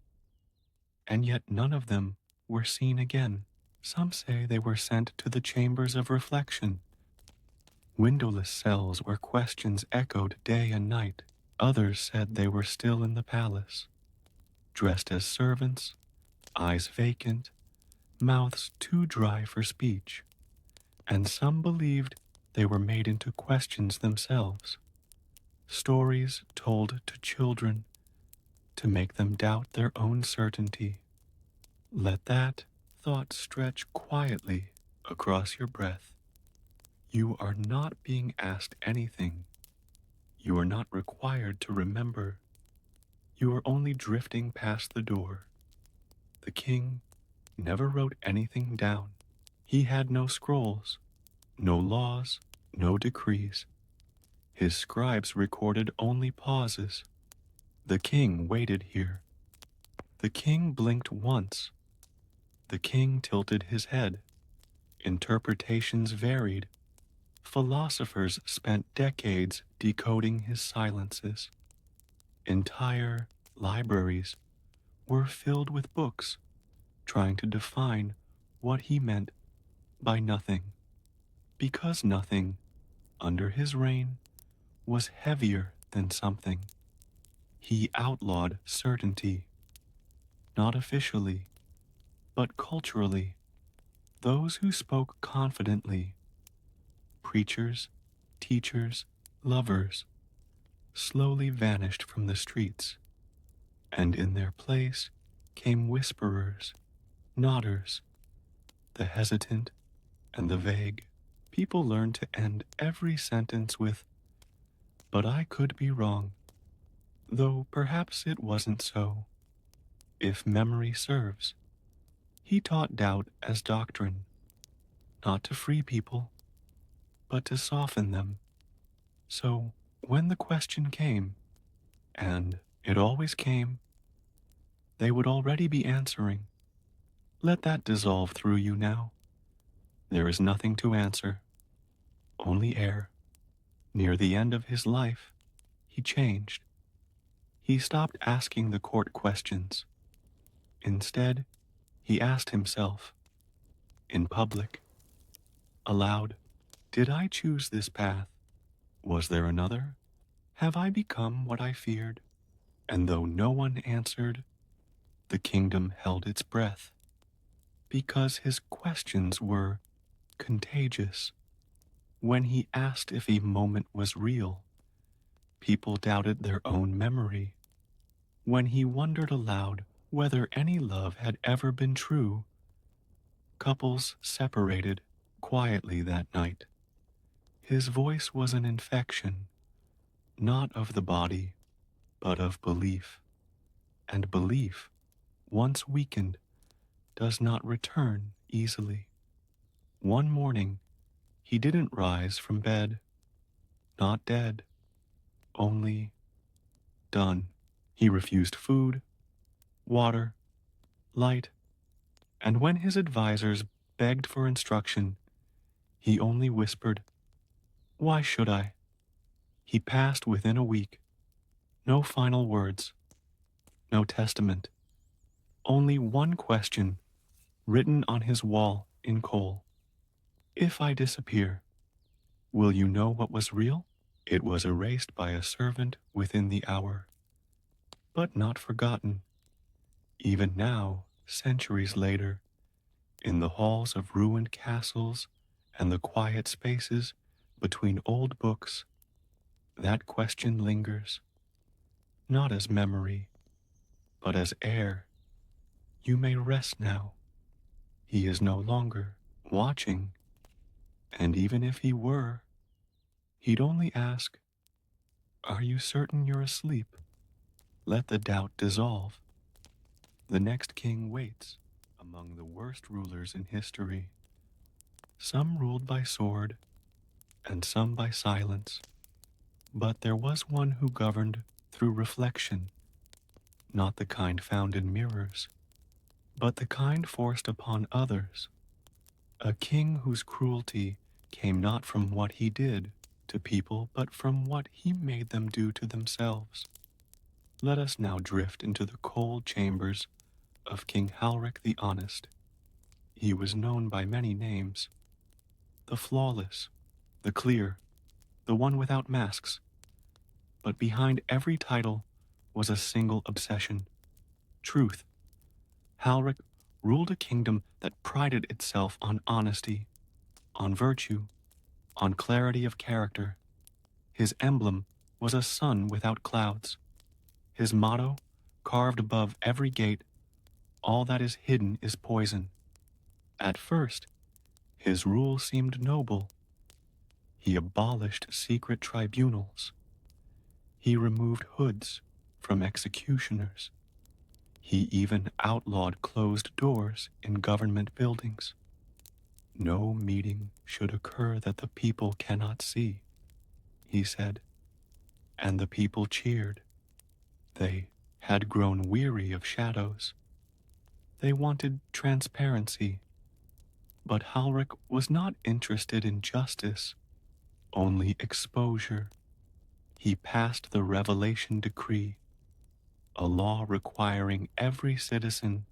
and yet none of them were seen again. Some say they were sent to the chambers of reflection, windowless cells where questions echoed day and night. Others said they were still in the palace, dressed as servants, eyes vacant, mouths too dry for speech. And some believed they were made into questions themselves, stories told to children to make them doubt their own certainty. Let that thought stretch quietly across your breath. You are not being asked anything. You are not required to remember. You are only drifting past the door. The king never wrote anything down. He had no scrolls, no laws, no decrees. His scribes recorded only pauses. The king waited here. The king blinked once. The king tilted his head. Interpretations varied. Philosophers spent decades decoding his silences. Entire libraries were filled with books trying to define what he meant by nothing. Because nothing, under his reign, was heavier than something. He outlawed certainty, not officially, but culturally. Those who spoke confidently, preachers, teachers, lovers, slowly vanished from the streets, and in their place came whisperers, nodders, the hesitant and the vague. People learned to end every sentence with, but I could be wrong, though perhaps it wasn't so. If memory serves, he taught doubt as doctrine, not to free people, but to soften them. So when the question came, and it always came, they would already be answering. Let that dissolve through you now. There is nothing to answer, only air. Near the end of his life, he changed. He stopped asking the court questions. Instead, he asked himself, in public, aloud, did I choose this path? Was there another? Have I become what I feared? And though no one answered, the kingdom held its breath, because his questions were contagious. When he asked if a moment was real, people doubted their own memory. When he wondered aloud whether any love had ever been true, Couples separated quietly that night. His voice was an infection, not of the body, but of belief. And belief, once weakened, does not return easily. One morning, he didn't rise from bed, not dead, only done. He refused food, water, light, and when his advisors begged for instruction, he only whispered, "Why should I?" He passed within a week. No final words, no testament, only one question written on his wall in coal. "If I disappear, will you know what was real?" It was erased by a servant within the hour, but not forgotten. Even now, centuries later, in the halls of ruined castles and the quiet spaces between old books, that question lingers, not as memory, but as air. You may rest now. He is no longer watching, and even if he were, he'd only ask, "Are you certain you're asleep?" Let the doubt dissolve. The next king waits among the worst rulers in history. Some ruled by sword, and some by silence. But there was one who governed through reflection, not the kind found in mirrors, but the kind forced upon others. A king whose cruelty came not from what he did to people, but from what he made them do to themselves. Let us now drift into the cold chambers of King Halric the Honest. He was known by many names: the flawless, the clear, the one without masks. But behind every title was a single obsession: truth. Halric ruled a kingdom that prided itself on honesty, on virtue, on clarity of character. His emblem was a sun without clouds. His motto, carved above every gate: all that is hidden is poison. At first, his rule seemed noble. He abolished secret tribunals. He removed hoods from executioners. He even outlawed closed doors in government buildings. No meeting should occur that the people cannot see, he said, and the people cheered. They had grown weary of shadows. They wanted transparency. But Halric was not interested in justice, only exposure. He passed the Revelation Decree, a law requiring every citizen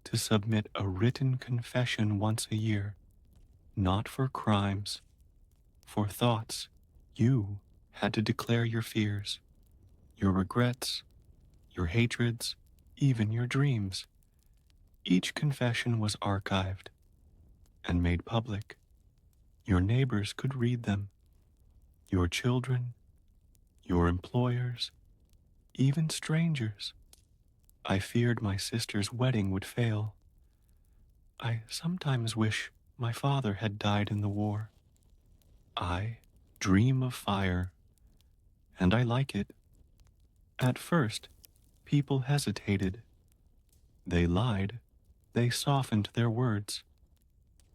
to submit a written confession once a year, not for crimes, for thoughts. You had to declare your fears, your regrets, your hatreds, even your dreams. Each confession was archived and made public. Your neighbors could read them, your children, your employers, even strangers. I feared my sister's wedding would fail. I sometimes wish my father had died in the war. I dream of fire, and I like it. At first, people hesitated. They lied. They softened their words.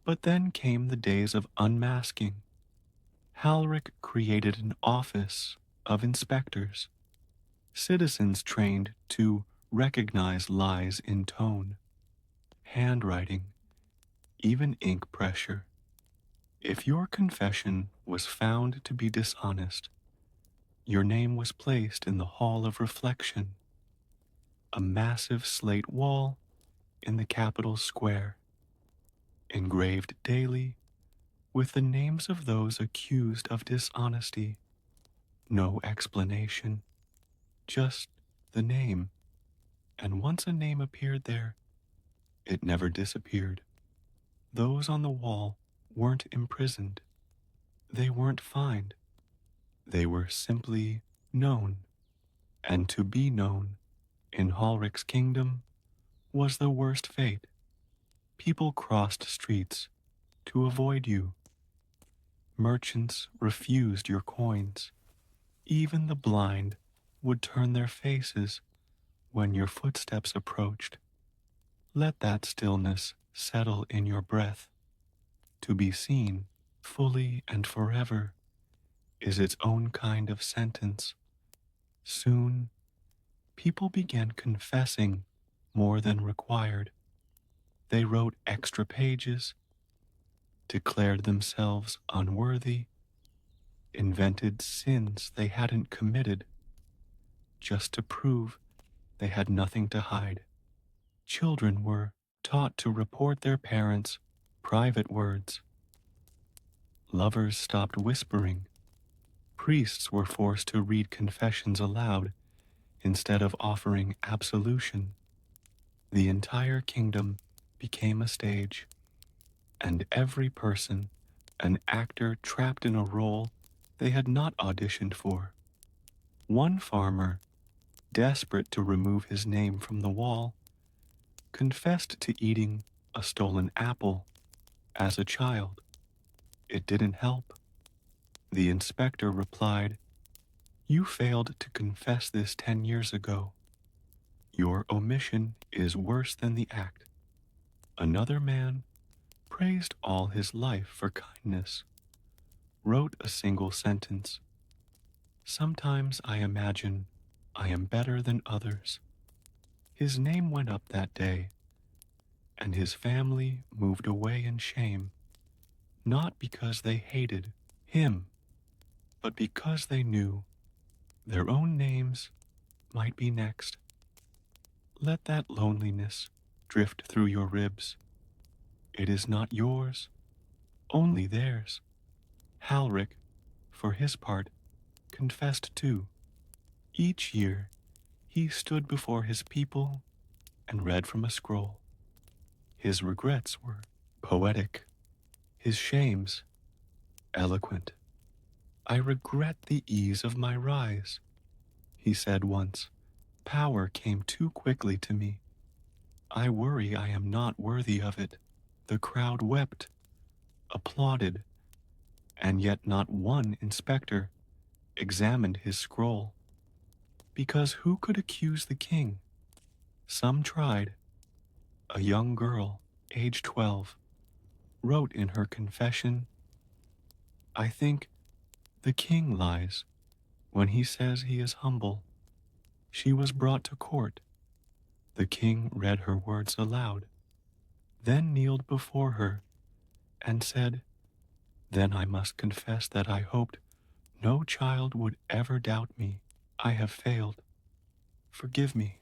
But then came the days of unmasking. Halric created an office of inspectors, citizens trained to recognize lies in tone, handwriting, even ink pressure. If your confession was found to be dishonest, your name was placed in the Hall of Reflection, a massive slate wall in the capital square, engraved daily with the names of those accused of dishonesty. No explanation, just the name. And once a name appeared there, it never disappeared. Those on the wall weren't imprisoned. They weren't fined. They were simply known. And to be known in Halric's kingdom was the worst fate. People crossed streets to avoid you. Merchants refused your coins. Even the blind would turn their faces when your footsteps approached. Let that stillness settle in your breath. To be seen fully and forever is its own kind of sentence. Soon, people began confessing more than required. They wrote extra pages, declared themselves unworthy, invented sins they hadn't committed just to prove they had nothing to hide. Children were taught to report their parents' private words. Lovers stopped whispering. Priests were forced to read confessions aloud instead of offering absolution. The entire kingdom became a stage, and every person an actor trapped in a role they had not auditioned for. One farmer, desperate to remove his name from the wall, confessed to eating a stolen apple as a child. It didn't help. The inspector replied, "You failed to confess this 10 years ago. Your omission is worse than the act." Another man praised all his life for kindness, wrote a single sentence. "Sometimes I imagine I am better than others." His name went up that day, and his family moved away in shame, not because they hated him, but because they knew their own names might be next. Let that loneliness drift through your ribs. It is not yours, only theirs. Halric, for his part, confessed too. Each year, he stood before his people and read from a scroll. His regrets were poetic, his shames eloquent. "I regret the ease of my rise," he said once. "Power came too quickly to me. I worry I am not worthy of it." The crowd wept, applauded, and yet not one inspector examined his scroll. Because who could accuse the king? Some tried. A young girl, age 12, wrote in her confession, "I think the king lies when he says he is humble." She was brought to court. The king read her words aloud, then kneeled before her and said, "Then I must confess that I hoped no child would ever doubt me. I have failed. Forgive me."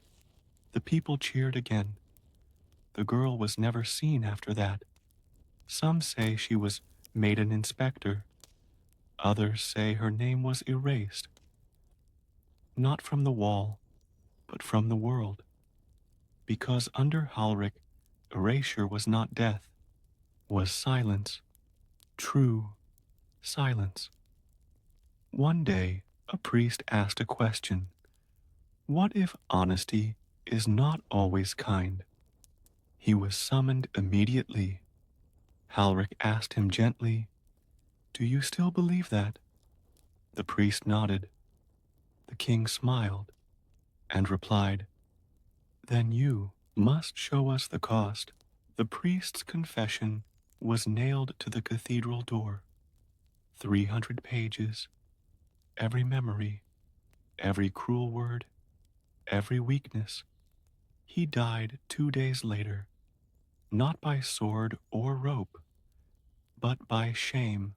The people cheered again. The girl was never seen after that. Some say she was made an inspector. Others say her name was erased, not from the wall, but from the world. Because under Halric, erasure was not death, was silence, true silence. One day, a priest asked a question. What if honesty is not always kind? He was summoned immediately. Halric asked him gently, "Do you still believe that?" The priest nodded. The king smiled and replied, "Then you must show us the cost." The priest's confession was nailed to the cathedral door. 300 pages, every memory, every cruel word, every weakness. He died 2 days later, not by sword or rope, but by shame.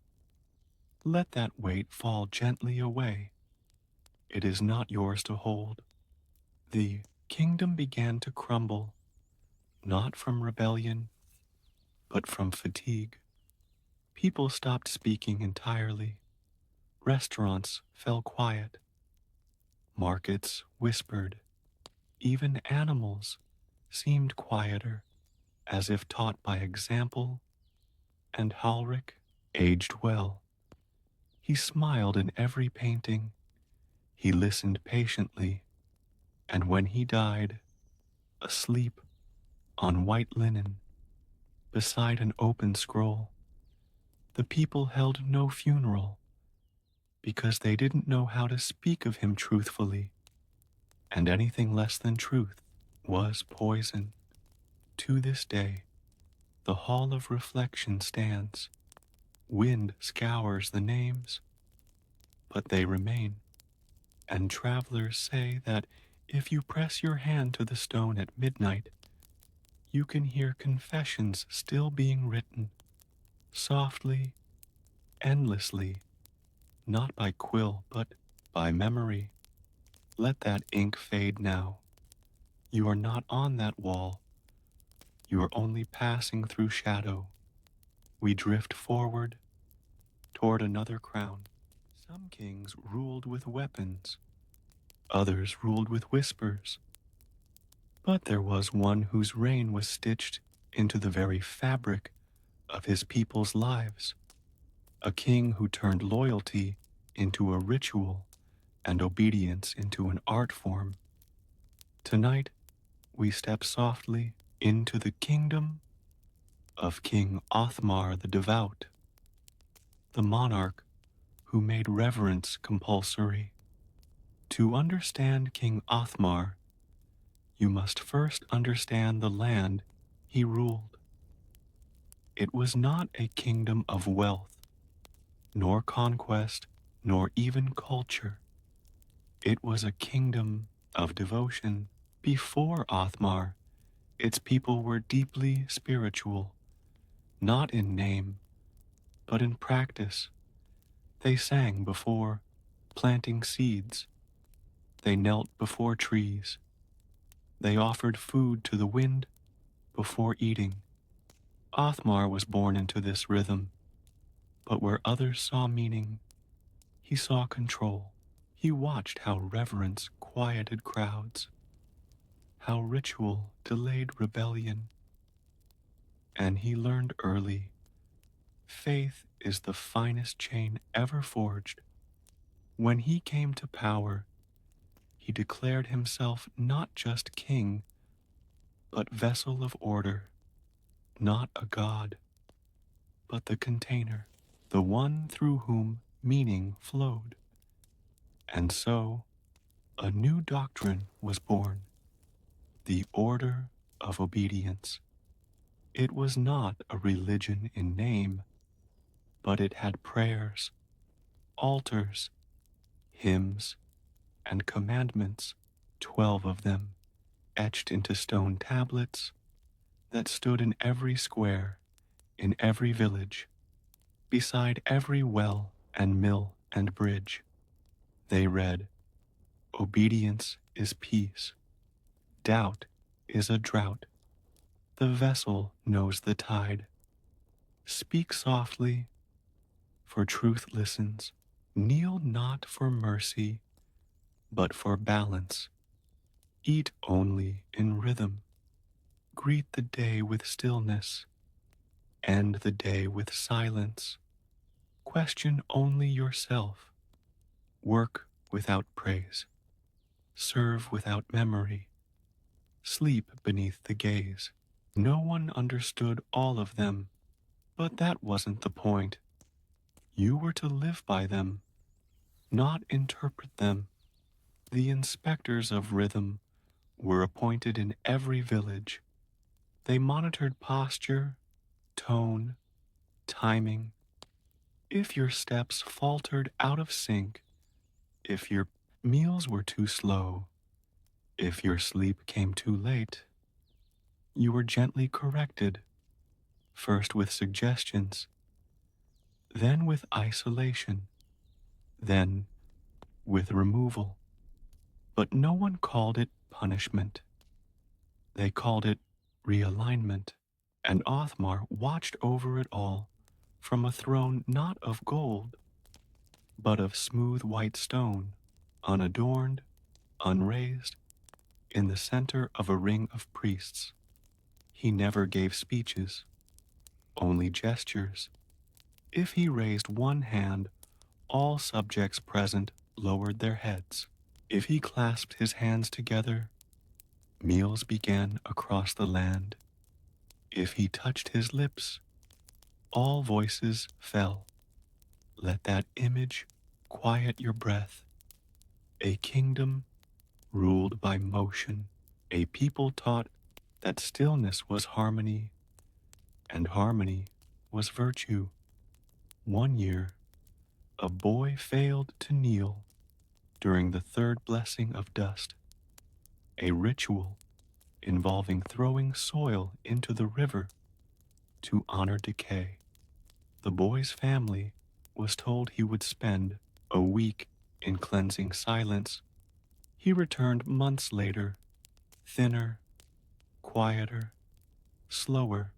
Let that weight fall gently away. It is not yours to hold. The kingdom began to crumble, not from rebellion, but from fatigue. People stopped speaking entirely. Restaurants fell quiet. Markets whispered. Even animals seemed quieter, as if taught by example. And Halric aged well. He smiled in every painting. He listened patiently. And when he died, asleep on white linen, beside an open scroll. The people held no funeral because they didn't know how to speak of him truthfully, and anything less than truth was poison. To this day, the hall of reflection stands. Wind scours the names, but they remain. And travelers say that if you press your hand to the stone at midnight, you can hear confessions still being written, softly, endlessly, not by quill, but by memory. Let that ink fade now. You are not on that wall. You are only passing through shadow. We drift forward toward another crown. Some kings ruled with weapons, others ruled with whispers. But there was one whose reign was stitched into the very fabric of his people's lives, a king who turned loyalty into a ritual and obedience into an art form. Tonight, we step softly into the kingdom of King Othmar the Devout, the monarch who made reverence compulsory. To understand King Othmar, you must first understand the land he ruled. It was not a kingdom of wealth, nor conquest, nor even culture. It was a kingdom of devotion. Before Othmar, its people were deeply spiritual, not in name, but in practice. They sang before planting seeds. They knelt before trees. They offered food to the wind before eating. Othmar was born into this rhythm, but where others saw meaning, he saw control. He watched how reverence quieted crowds, how ritual delayed rebellion, and he learned early faith is the finest chain ever forged. When he came to power, he declared himself not just king, but vessel of order, not a god, but the container, the one through whom meaning flowed. And so, a new doctrine was born, the order of obedience. It was not a religion in name, but it had prayers, altars, hymns, and commandments, 12 of them, etched into stone tablets that stood in every square, in every village, beside every well and mill and bridge. They read, obedience is peace, doubt is a drought, the vessel knows the tide. Speak softly, for truth listens. Kneel not for mercy, but for balance. Eat only in rhythm. Greet the day with stillness. End the day with silence. Question only yourself. Work without praise. Serve without memory. Sleep beneath the gaze. No one understood all of them, but that wasn't the point. You were to live by them, not interpret them. The inspectors of rhythm were appointed in every village. They monitored posture, tone, timing. If your steps faltered out of sync, if your meals were too slow, if your sleep came too late, you were gently corrected, first with suggestions, then with isolation, then with removal. But no one called it punishment. They called it realignment. And Othmar watched over it all from a throne not of gold, but of smooth white stone, unadorned, unraised, in the center of a ring of priests. He never gave speeches, only gestures. If he raised one hand, all subjects present lowered their heads. If he clasped his hands together, meals began across the land. If he touched his lips, all voices fell. Let that image quiet your breath. A kingdom ruled by motion, a people taught that stillness was harmony and harmony was virtue. One year, a boy failed to kneel during the third blessing of dust, a ritual involving throwing soil into the river to honor decay. The boy's family was told he would spend a week in cleansing silence. He returned months later, thinner, quieter, slower.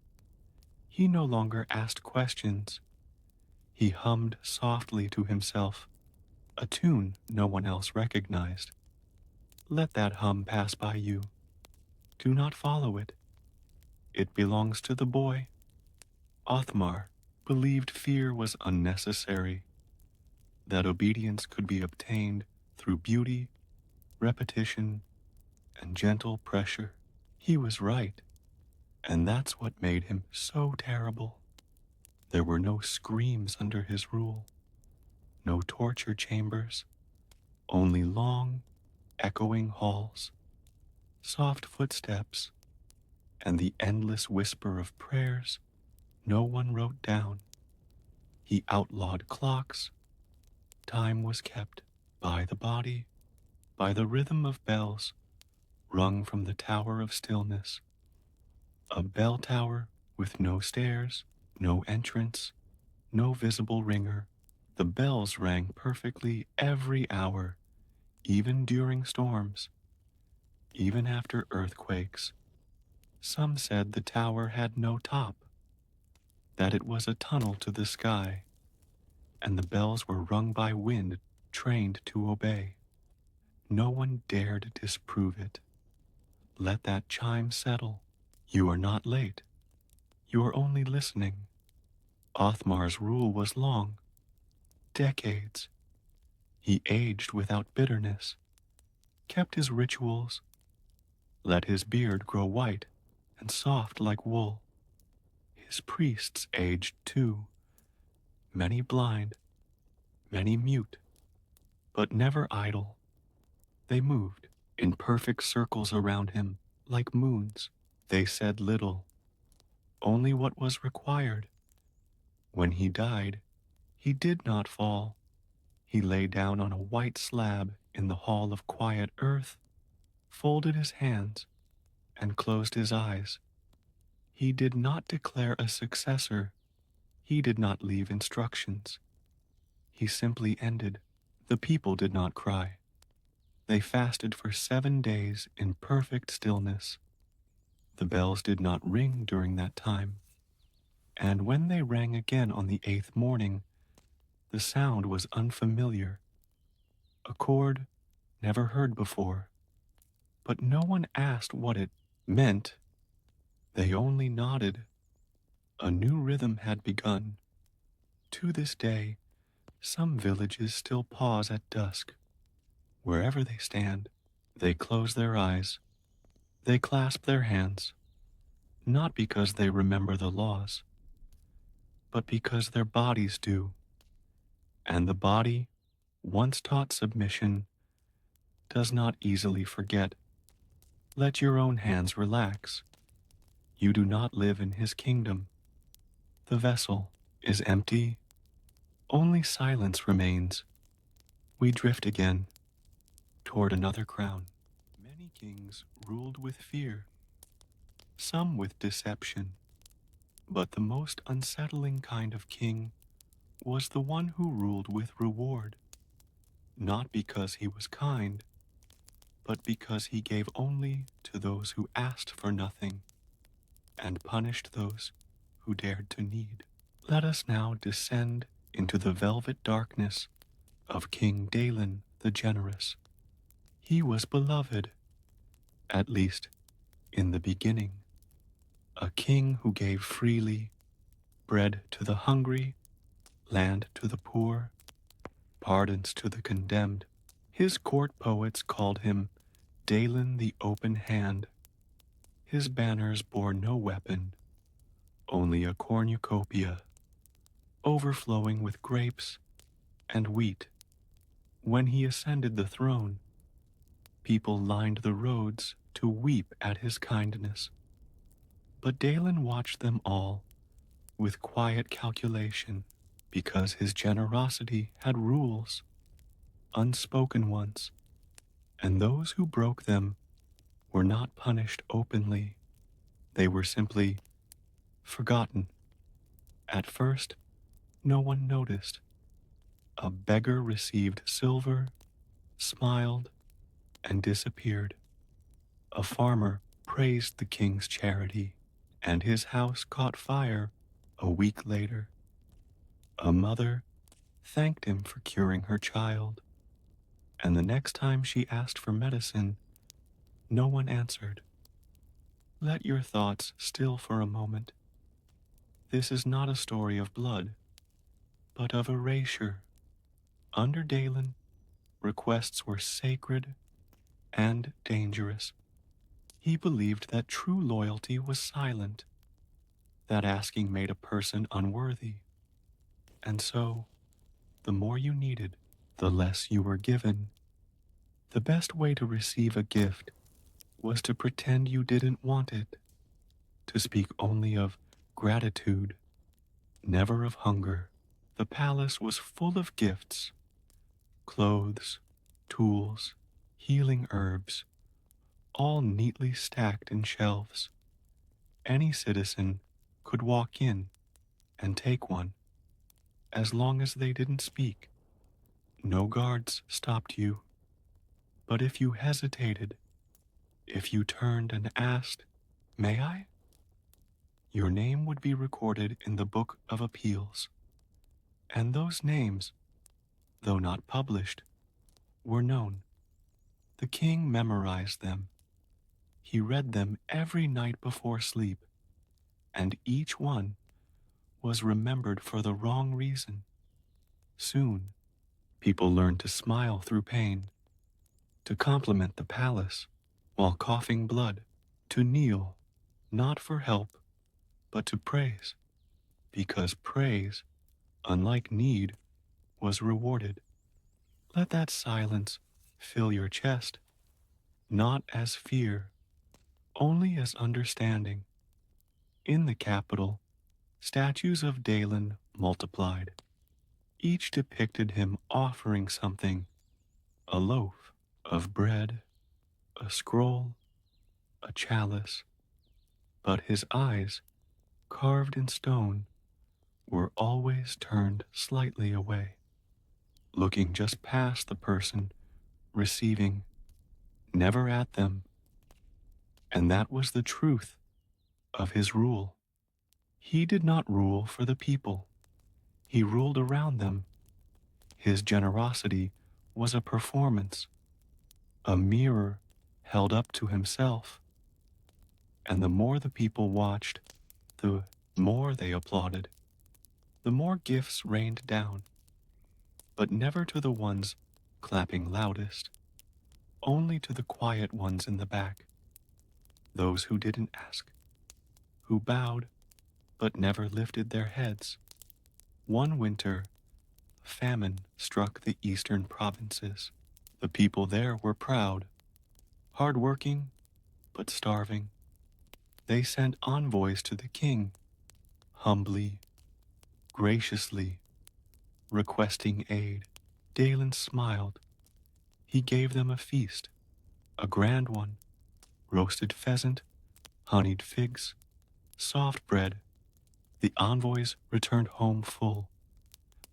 He no longer asked questions. He hummed softly to himself, a tune no one else recognized. Let that hum pass by you. Do not follow it. It belongs to the boy. Othmar believed fear was unnecessary, that obedience could be obtained through beauty, repetition, and gentle pressure. He was right, and that's what made him so terrible. There were no screams under his rule, no torture chambers, only long, echoing halls, soft footsteps, and the endless whisper of prayers no one wrote down. He outlawed clocks. Time was kept by the body, by the rhythm of bells rung from the tower of stillness. A bell tower with no stairs, no entrance, no visible ringer. The bells rang perfectly every hour, even during storms, even after earthquakes. Some said the tower had no top, that it was a tunnel to the sky, and the bells were rung by wind trained to obey. No one dared disprove it. Let that chime settle. You are not late. You are only listening. Othmar's rule was long, decades. He aged without bitterness, kept his rituals, let his beard grow white and soft like wool. His priests aged too, many blind, many mute, but never idle. They moved in perfect circles around him like moons. They said little, only what was required. When he died, he did not fall. He lay down on a white slab in the hall of quiet earth, folded his hands, and closed his eyes. He did not declare a successor. He did not leave instructions. He simply ended. The people did not cry. They fasted for 7 days in perfect stillness. The bells did not ring during that time, and when they rang again on the 8th morning, the sound was unfamiliar, a chord never heard before. But no one asked what it meant. They only nodded. A new rhythm had begun. To this day, some villages still pause at dusk. Wherever they stand, they close their eyes. They clasp their hands, not because they remember the laws, but because their bodies do. And the body, once taught submission, does not easily forget. Let your own hands relax. You do not live in his kingdom. The vessel is empty. Only silence remains. We drift again toward another crown. Many kings ruled with fear, some with deception, but the most unsettling kind of king was the one who ruled with reward, not because he was kind, but because he gave only to those who asked for nothing and punished those who dared to need. Let us now descend into the velvet darkness of King Dalin the Generous. He was beloved, at least in the beginning, a king who gave freely, bread to the hungry, land to the poor, pardons to the condemned. His court poets called him Dalin the Open Hand. His banners bore no weapon, only a cornucopia, overflowing with grapes and wheat. When he ascended the throne, people lined the roads to weep at his kindness. But Dalen watched them all with quiet calculation, because his generosity had rules, unspoken ones, and those who broke them were not punished openly. They were simply forgotten. At first, no one noticed. A beggar received silver, smiled, and disappeared. A farmer praised the king's charity, and his house caught fire a week later. A mother thanked him for curing her child, and the next time she asked for medicine, no one answered. Let your thoughts still for a moment. This is not a story of blood, but of erasure. Under Dalen, requests were sacred and dangerous. He believed that true loyalty was silent, that asking made a person unworthy. And so, the more you needed, the less you were given. The best way to receive a gift was to pretend you didn't want it, to speak only of gratitude, never of hunger. The palace was full of gifts, clothes, tools, healing herbs, all neatly stacked in shelves. Any citizen could walk in and take one, as long as they didn't speak. No guards stopped you. But if you hesitated, if you turned and asked, "May I?" your name would be recorded in the Book of Appeals. And those names, though not published, were known. The king memorized them. He read them every night before sleep, and each one was remembered for the wrong reason. Soon, people learned to smile through pain, to compliment the palace while coughing blood, to kneel, not for help, but to praise, because praise, unlike need, was rewarded. Let that silence fill your chest, not as fear, only as understanding. In the capital, statues of Dalen multiplied. Each depicted him offering something: a loaf of bread, a scroll, a chalice. But his eyes, carved in stone, were always turned slightly away, looking just past the person receiving, never at them. And that was the truth of his rule. He did not rule for the people. He ruled around them. His generosity was a performance, a mirror held up to himself. And the more the people watched, the more they applauded. The more gifts rained down, but never to the ones clapping loudest, only to the quiet ones in the back, those who didn't ask, who bowed but never lifted their heads. One winter, famine struck the eastern provinces. The people there were proud, hard-working, but starving. They sent envoys to the king, humbly, graciously, requesting aid. Dalen smiled. He gave them a feast, a grand one: roasted pheasant, honeyed figs, soft bread. The envoys returned home full,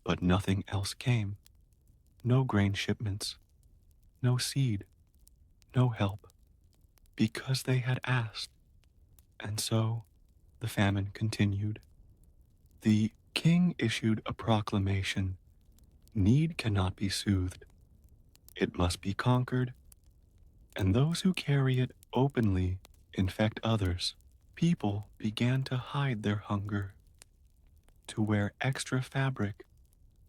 but nothing else came. No grain shipments, no seed, no help, because they had asked. And so the famine continued. The king issued a proclamation: need cannot be soothed. It must be conquered, and those who carry it openly infect others. People began to hide their hunger, to wear extra fabric,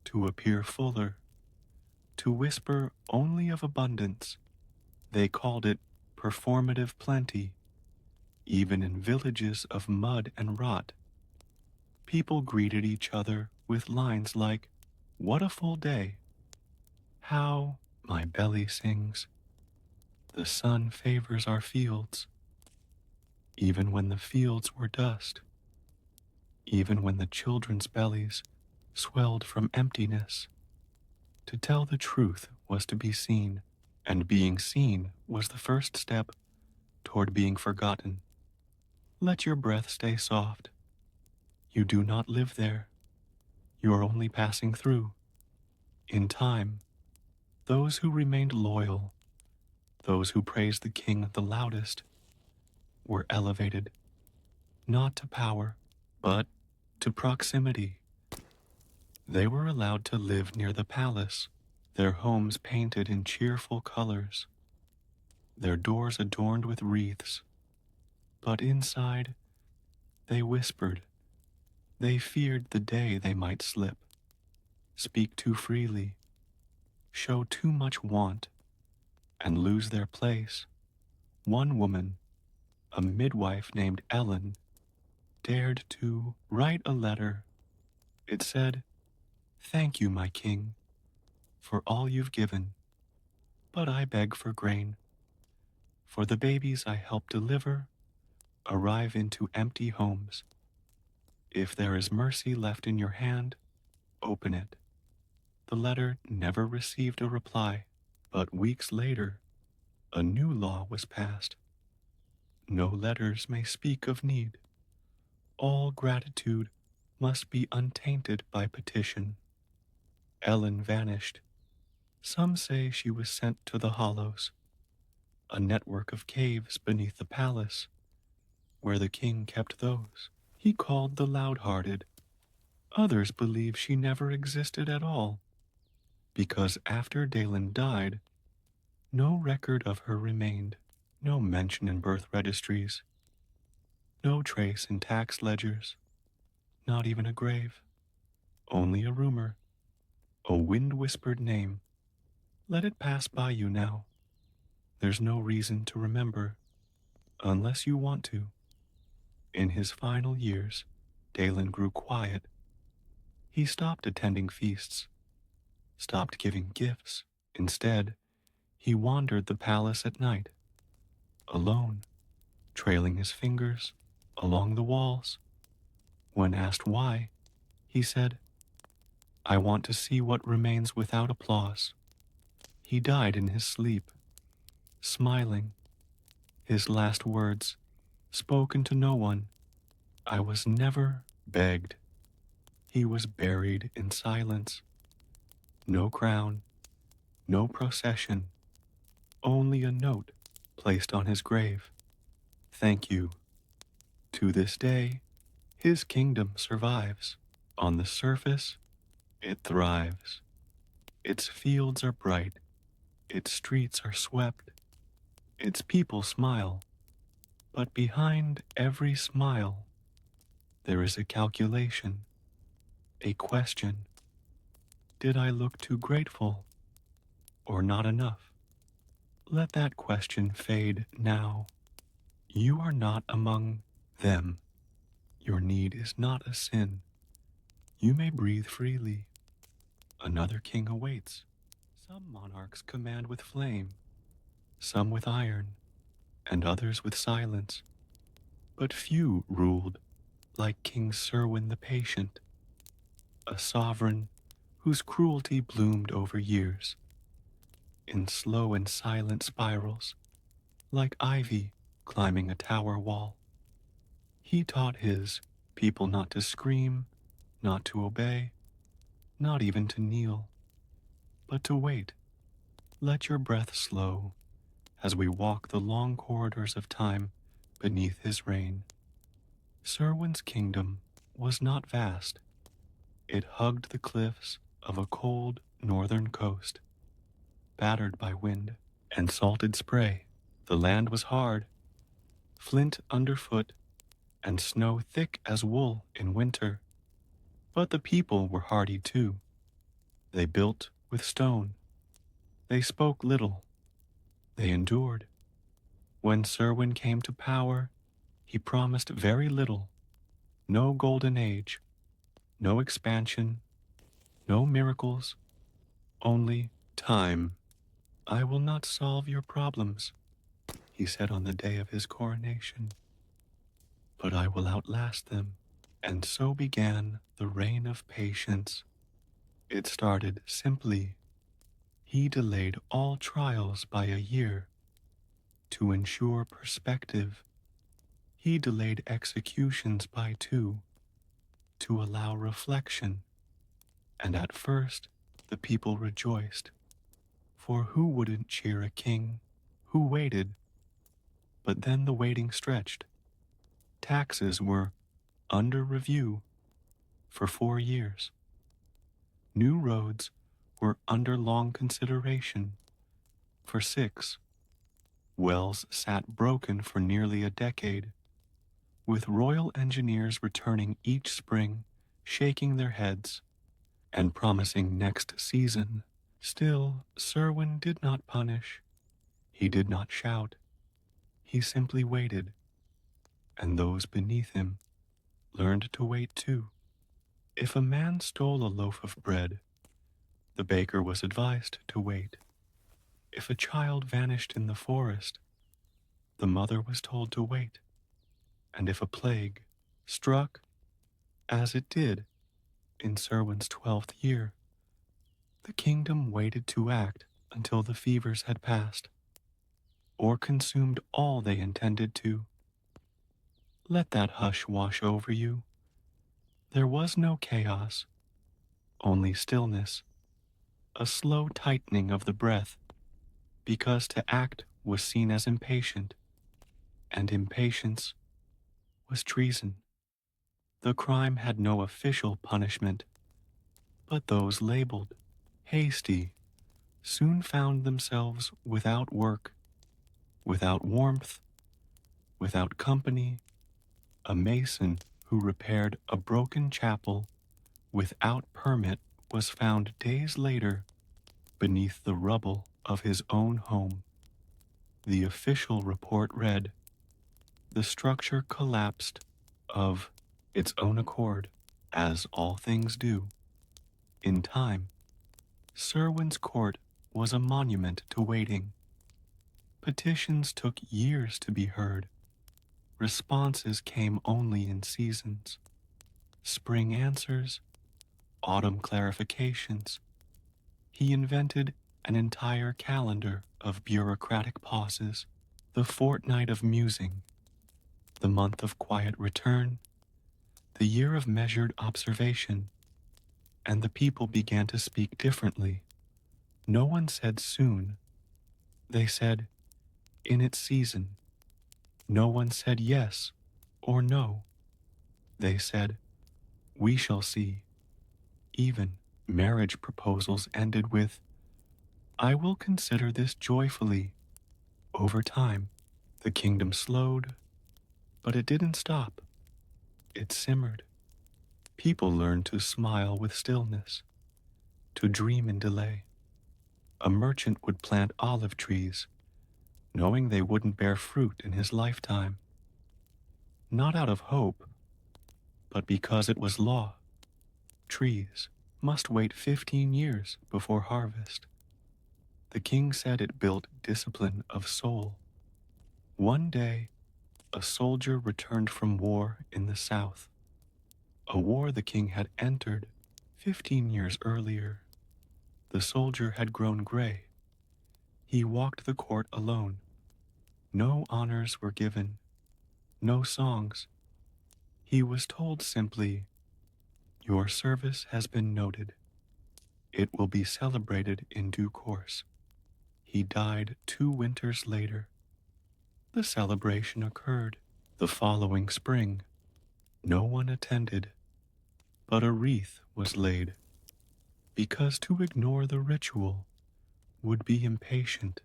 to appear fuller, to whisper only of abundance. They called it performative plenty. Even in villages of mud and rot, People greeted each other with lines like, "What a full day! How my belly sings! The sun favors our fields." Even when the fields were dust, even when the children's bellies swelled from emptiness, to tell the truth was to be seen, and being seen was the first step toward being forgotten. Let your breath stay soft. You do not live there. You are only passing through. In time, those who remained loyal, those who praised the king the loudest, were elevated, not to power, but to proximity. They were allowed to live near the palace, their homes painted in cheerful colors, their doors adorned with wreaths. But inside, they whispered. They feared the day they might slip, speak too freely, show too much want, and lose their place. One woman, a midwife named Ellen, dared to write a letter. It said, "Thank you, my king, for all you've given, but I beg for grain. For the babies I help deliver arrive into empty homes. If there is mercy left in your hand, open it." The letter never received a reply, but weeks later, a new law was passed. No letters may speak of need. All gratitude must be untainted by petition. Ellen vanished. Some say she was sent to the hollows, a network of caves beneath the palace, where the king kept those he called the loud-hearted. Others believe she never existed at all, because after Dalen died, no record of her remained, no mention in birth registries, no trace in tax ledgers, not even a grave, only a rumor, a wind-whispered name. Let it pass by you now. There's no reason to remember, unless you want to. In his final years, Dalen grew quiet. He stopped attending feasts, stopped giving gifts. Instead, he wandered the palace at night, alone, trailing his fingers along the walls. When asked why, he said, "I want to see what remains without applause." He died in his sleep, smiling, his last words, spoken to no one. "I was never begged." He was buried in silence. No crown, no procession, only a note placed on his grave. "Thank you." To this day, his kingdom survives. On the surface, it thrives. Its fields are bright, its streets are swept, its people smile. But behind every smile, there is a calculation, a question. Did I look too grateful or not enough? Let that question fade now. You are not among them. Your need is not a sin. You may breathe freely. Another king awaits. Some monarchs command with flame, some with iron, and others with silence. But few ruled like King Serwin the Patient, a sovereign whose cruelty bloomed over years, in slow and silent spirals, like ivy climbing a tower wall. He taught his people not to scream, not to obey, not even to kneel, but to wait. Let your breath slow as we walk the long corridors of time beneath his reign. Serwin's kingdom was not vast. It hugged the cliffs of a cold northern coast, battered by wind and salted spray. The land was hard, flint underfoot, and snow thick as wool in winter. But the people were hardy too. They built with stone. They spoke little. They endured. When Serwin came to power, he promised very little. No golden age, No expansion, no miracles, only time. I will not solve your problems, he said on the day of his coronation, but I will outlast them. And so began the reign of patience. It started simply. He delayed all trials by a year to ensure perspective. He delayed executions by 2 to allow reflection. And at first, the people rejoiced, for who wouldn't cheer a king who waited? But then the waiting stretched. Taxes were under review for 4 years. New roads were under long consideration for 6. Wells sat broken for nearly a decade, with royal engineers returning each spring, shaking their heads and promising next season. Still, Serwyn did not punish. He did not shout. He simply waited, and those beneath him learned to wait too. If a man stole a loaf of bread, the baker was advised to wait. If a child vanished in the forest, the mother was told to wait. And if a plague struck, as it did in Serwyn's 12th year, the kingdom waited to act until the fevers had passed, or consumed all they intended to. Let that hush wash over you. There was no chaos, only stillness, a slow tightening of the breath, because to act was seen as impatient, and impatience was treason. The crime had no official punishment, but those labeled hasty soon found themselves without work, without warmth, without company. A mason who repaired a broken chapel without permit was found days later beneath the rubble of his own home. The official report read, "The structure collapsed of its own accord, as all things do." In time, Serwyn's court was a monument to waiting. Petitions took years to be heard. Responses came only in seasons. Spring answers, autumn clarifications. He invented an entire calendar of bureaucratic pauses, the fortnight of musing, the month of quiet return, the year of measured observation, and the people began to speak differently. No one said soon. They said, in its season. No one said yes or no. They said, we shall see. Even marriage proposals ended with, I will consider this joyfully. Over time, the kingdom slowed, but it didn't stop. It simmered. People learned to smile with stillness, to dream in delay. A merchant would plant olive trees, knowing they wouldn't bear fruit in his lifetime. Not out of hope, but because it was law. Trees must wait 15 years before harvest. The king said it built discipline of soul. One day, a soldier returned from war in the south, a war the king had entered 15 years earlier. The soldier had grown gray. He walked the court alone. No honors were given, no songs. He was told simply, your service has been noted. It will be celebrated in due course. He died 2 winters later. The celebration occurred the following spring. No one attended, but a wreath was laid, because to ignore the ritual would be impatient.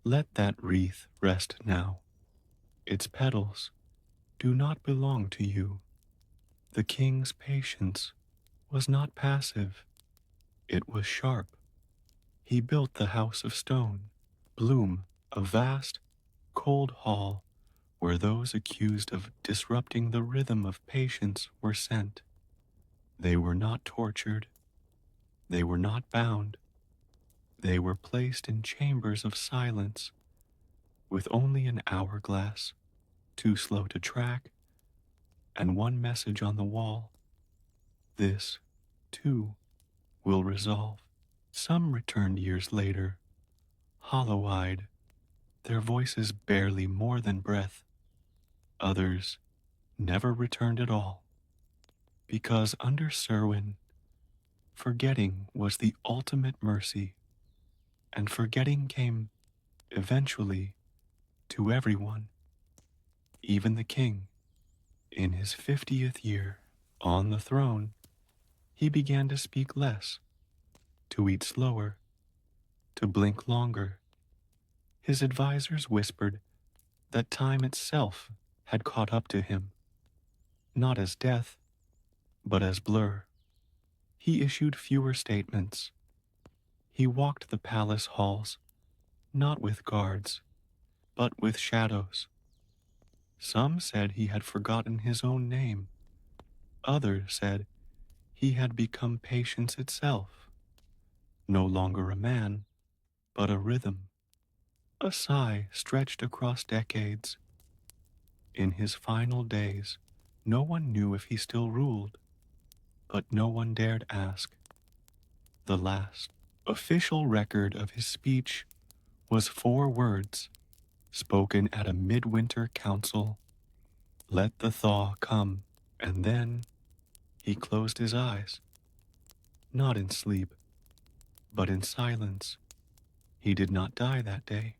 Let that wreath rest now. Its petals do not belong to you. The king's patience was not passive. It was sharp. He built the house of stone, Bloom, a vast, cold hall where those accused of disrupting the rhythm of patience were sent. They were not tortured, they were not bound, they were placed in chambers of silence with only an hourglass, too slow to track, and one message on the wall. This, too, will resolve. Some returned years later, hollow-eyed, their voices barely more than breath. Others never returned at all, because under Serwyn, forgetting was the ultimate mercy, and forgetting came eventually to everyone, even the king. In his 50th year on the throne, he began to speak less, to eat slower, to blink longer. His advisors whispered that time itself had caught up to him, not as death, but as blur. He issued fewer statements. He walked the palace halls, not with guards, but with shadows. Some said he had forgotten his own name. Others said he had become patience itself, no longer a man, but a rhythm. A sigh stretched across decades. In his final days, no one knew if he still ruled, but no one dared ask. The last official record of his speech was 4 words, spoken at a midwinter council. Let the thaw come. And then he closed his eyes, not in sleep, but in silence. He did not die that day.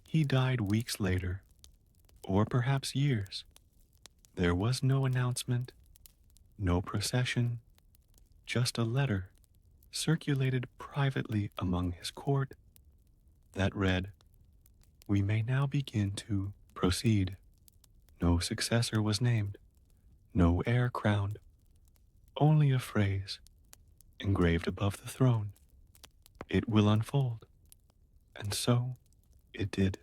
He died weeks later, or perhaps years. There was no announcement, no procession, just a letter circulated privately among his court that read, "We may now begin to proceed." No successor was named, no heir crowned, only a phrase engraved above the throne. It will unfold. And so it did.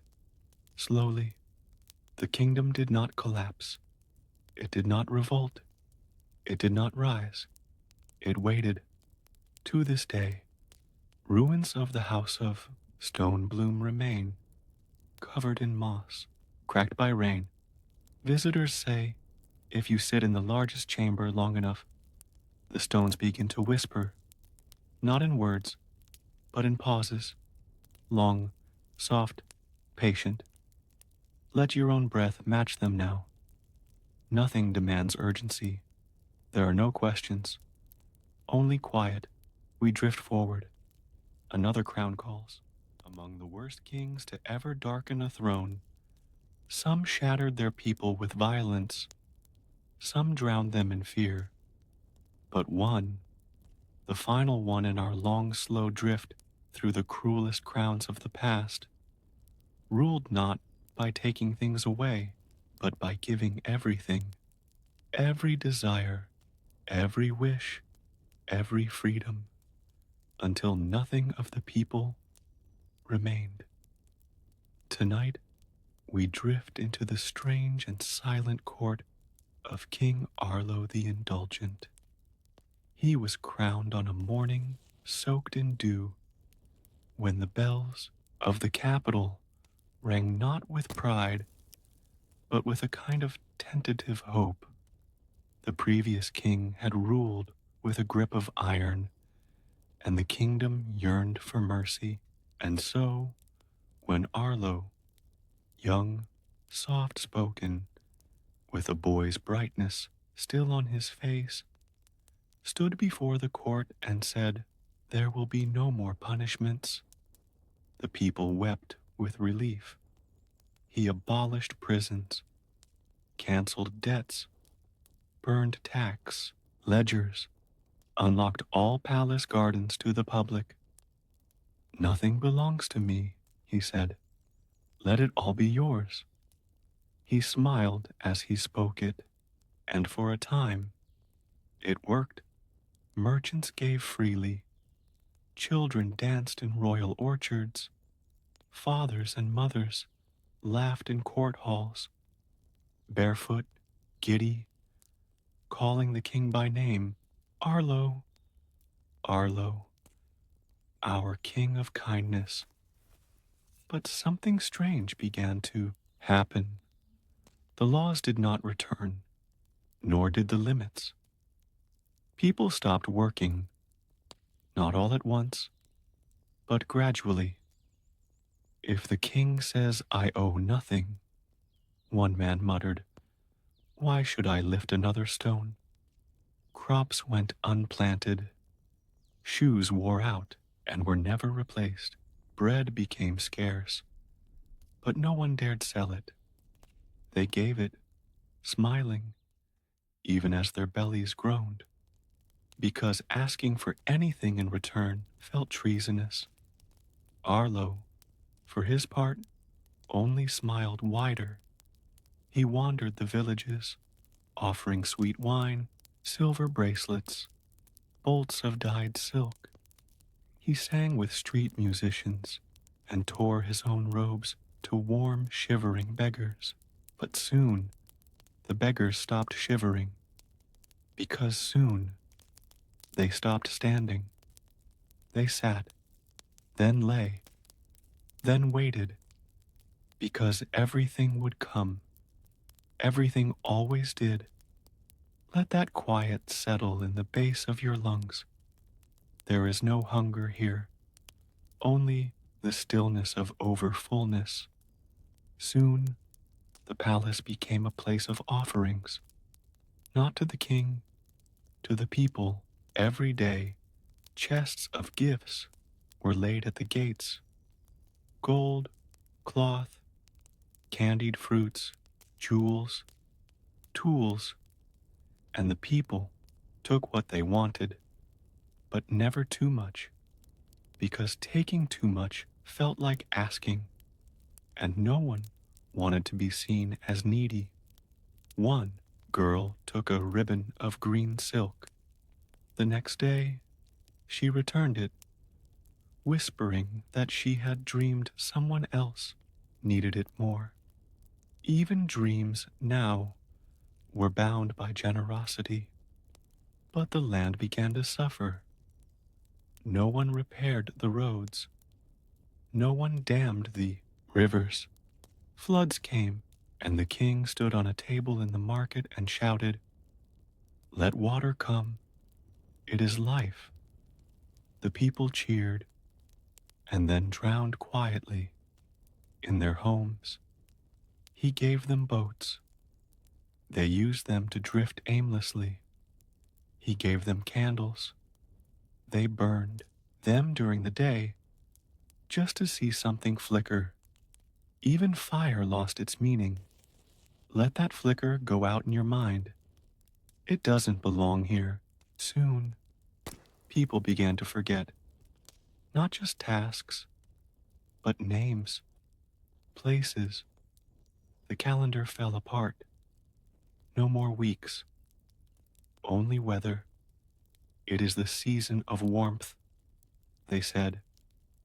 Slowly, the kingdom did not collapse. It did not revolt. It did not rise. It waited. To this day, ruins of the house of Stone Bloom remain, covered in moss, cracked by rain. Visitors say, if you sit in the largest chamber long enough, the stones begin to whisper, not in words, but in pauses, long, soft, patient. Let your own breath match them now. Nothing demands urgency. There are no questions, only quiet. We drift forward. Another crown calls. Among the worst kings to ever darken a throne, some shattered their people with violence, some drowned them in fear. But one, the final one in our long, slow drift through the cruelest crowns of the past, ruled not by taking things away, but by giving everything, every desire, every wish, every freedom, until nothing of the people remained. Tonight, we drift into the strange and silent court of King Arlo the Indulgent. He was crowned on a morning soaked in dew, when the bells of the capital rang not with pride, but with a kind of tentative hope. The previous king had ruled with a grip of iron, and the kingdom yearned for mercy. And so, when Arlo, young, soft-spoken, with a boy's brightness still on his face, stood before the court and said, "There will be no more punishments," the people wept with relief. He abolished prisons, canceled debts, burned tax ledgers, unlocked all palace gardens to the public. "Nothing belongs to me," he said. "Let it all be yours." He smiled as he spoke it, and for a time, it worked. Merchants gave freely. Children danced in royal orchards. Fathers and mothers laughed in court halls, barefoot, giddy, calling the king by name. Arlo, Arlo, our king of kindness. But something strange began to happen. The laws did not return, nor did the limits. People stopped working, not all at once, but gradually. If the king says I owe nothing, one man muttered, why should I lift another stone? Crops went unplanted, shoes wore out and were never replaced. Bread became scarce, but no one dared sell it. They gave it, smiling, even as their bellies groaned, because asking for anything in return felt treasonous. Arlo, for his part, only smiled wider. He wandered the villages, offering sweet wine, silver bracelets, bolts of dyed silk. He sang with street musicians and tore his own robes to warm, shivering beggars. But soon the beggars stopped shivering, because soon they stopped standing. They sat, then lay, then waited, because everything would come. Everything always did. Let that quiet settle in the base of your lungs. There is no hunger here, only the stillness of overfullness. Soon, the palace became a place of offerings, not to the king, to the people. Every day, chests of gifts were laid at the gates. Gold, cloth, candied fruits, jewels, tools, and the people took what they wanted, but never too much, because taking too much felt like asking, and no one wanted to be seen as needy. One girl took a ribbon of green silk. The next day, she returned it, whispering that she had dreamed someone else needed it more. Even dreams now were bound by generosity, but the land began to suffer. No one repaired the roads. No one dammed the rivers. Floods came, and the king stood on a table in the market and shouted, let water come. It is life. The people cheered, and then drowned quietly in their homes. He gave them boats. They used them to drift aimlessly. He gave them candles. They burned them during the day just to see something flicker. Even fire lost its meaning. Let that flicker go out in your mind. It doesn't belong here. Soon, people began to forget not just tasks, but names, places. The calendar fell apart. No more weeks, only weather. It is the season of warmth, they said,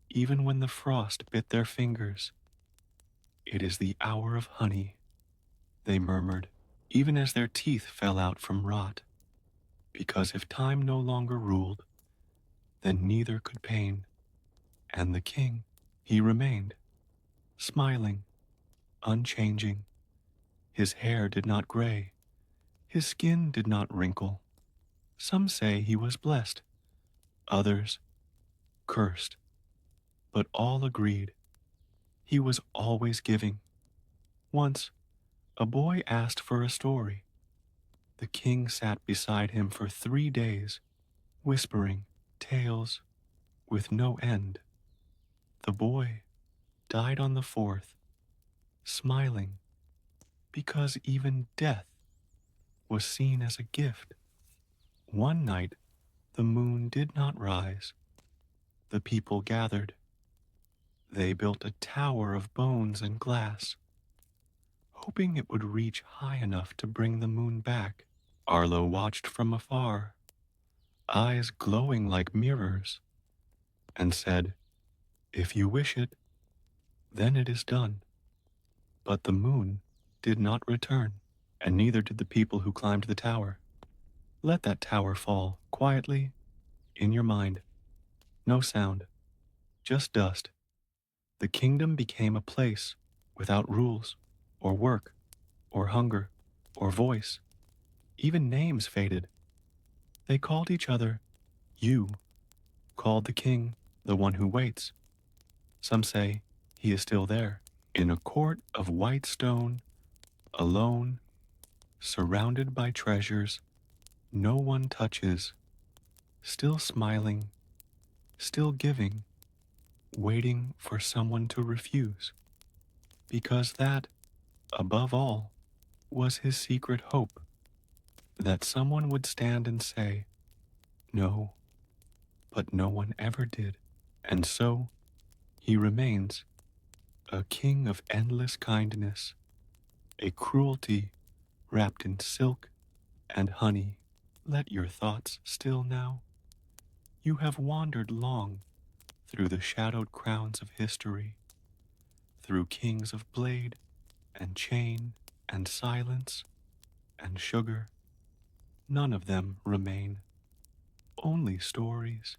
even when the frost bit their fingers. It is the hour of honey, they murmured, even as their teeth fell out from rot. Because if time no longer ruled, then neither could pain. And the king, he remained, smiling, unchanging. His hair did not gray, his skin did not wrinkle. Some say he was blessed, others cursed, but all agreed he was always giving. Once, a boy asked for a story. The king sat beside him for 3 days, whispering tales with no end. The boy died on the 4th, smiling, because even death was seen as a gift. One night, the moon did not rise. The people gathered. They built a tower of bones and glass, hoping it would reach high enough to bring the moon back. Arlo watched from afar, eyes glowing like mirrors, and said, if you wish it, then it is done. But the moon did not return, and neither did the people who climbed the tower. Let that tower fall quietly in your mind. No sound, just dust. The kingdom became a place without rules, or work, or hunger, or voice. Even names faded. They called each other you, called the king the one who waits. Some say he is still there, in a court of white stone, alone, surrounded by treasures no one touches, still smiling, still giving, waiting for someone to refuse. Because that, above all, was his secret hope, that someone would stand and say, no, but no one ever did. And so he remains, a king of endless kindness, a cruelty wrapped in silk and honey. Let your thoughts still now. You have wandered long through the shadowed crowns of history, through kings of blade and chain and silence and sugar. None of them remain, only stories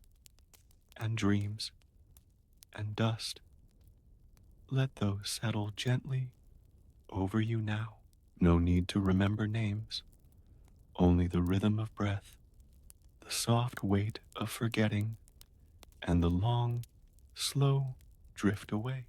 and dreams and dust. Let those settle gently over you now. No need to remember names, only the rhythm of breath, the soft weight of forgetting, and the long, slow drift away.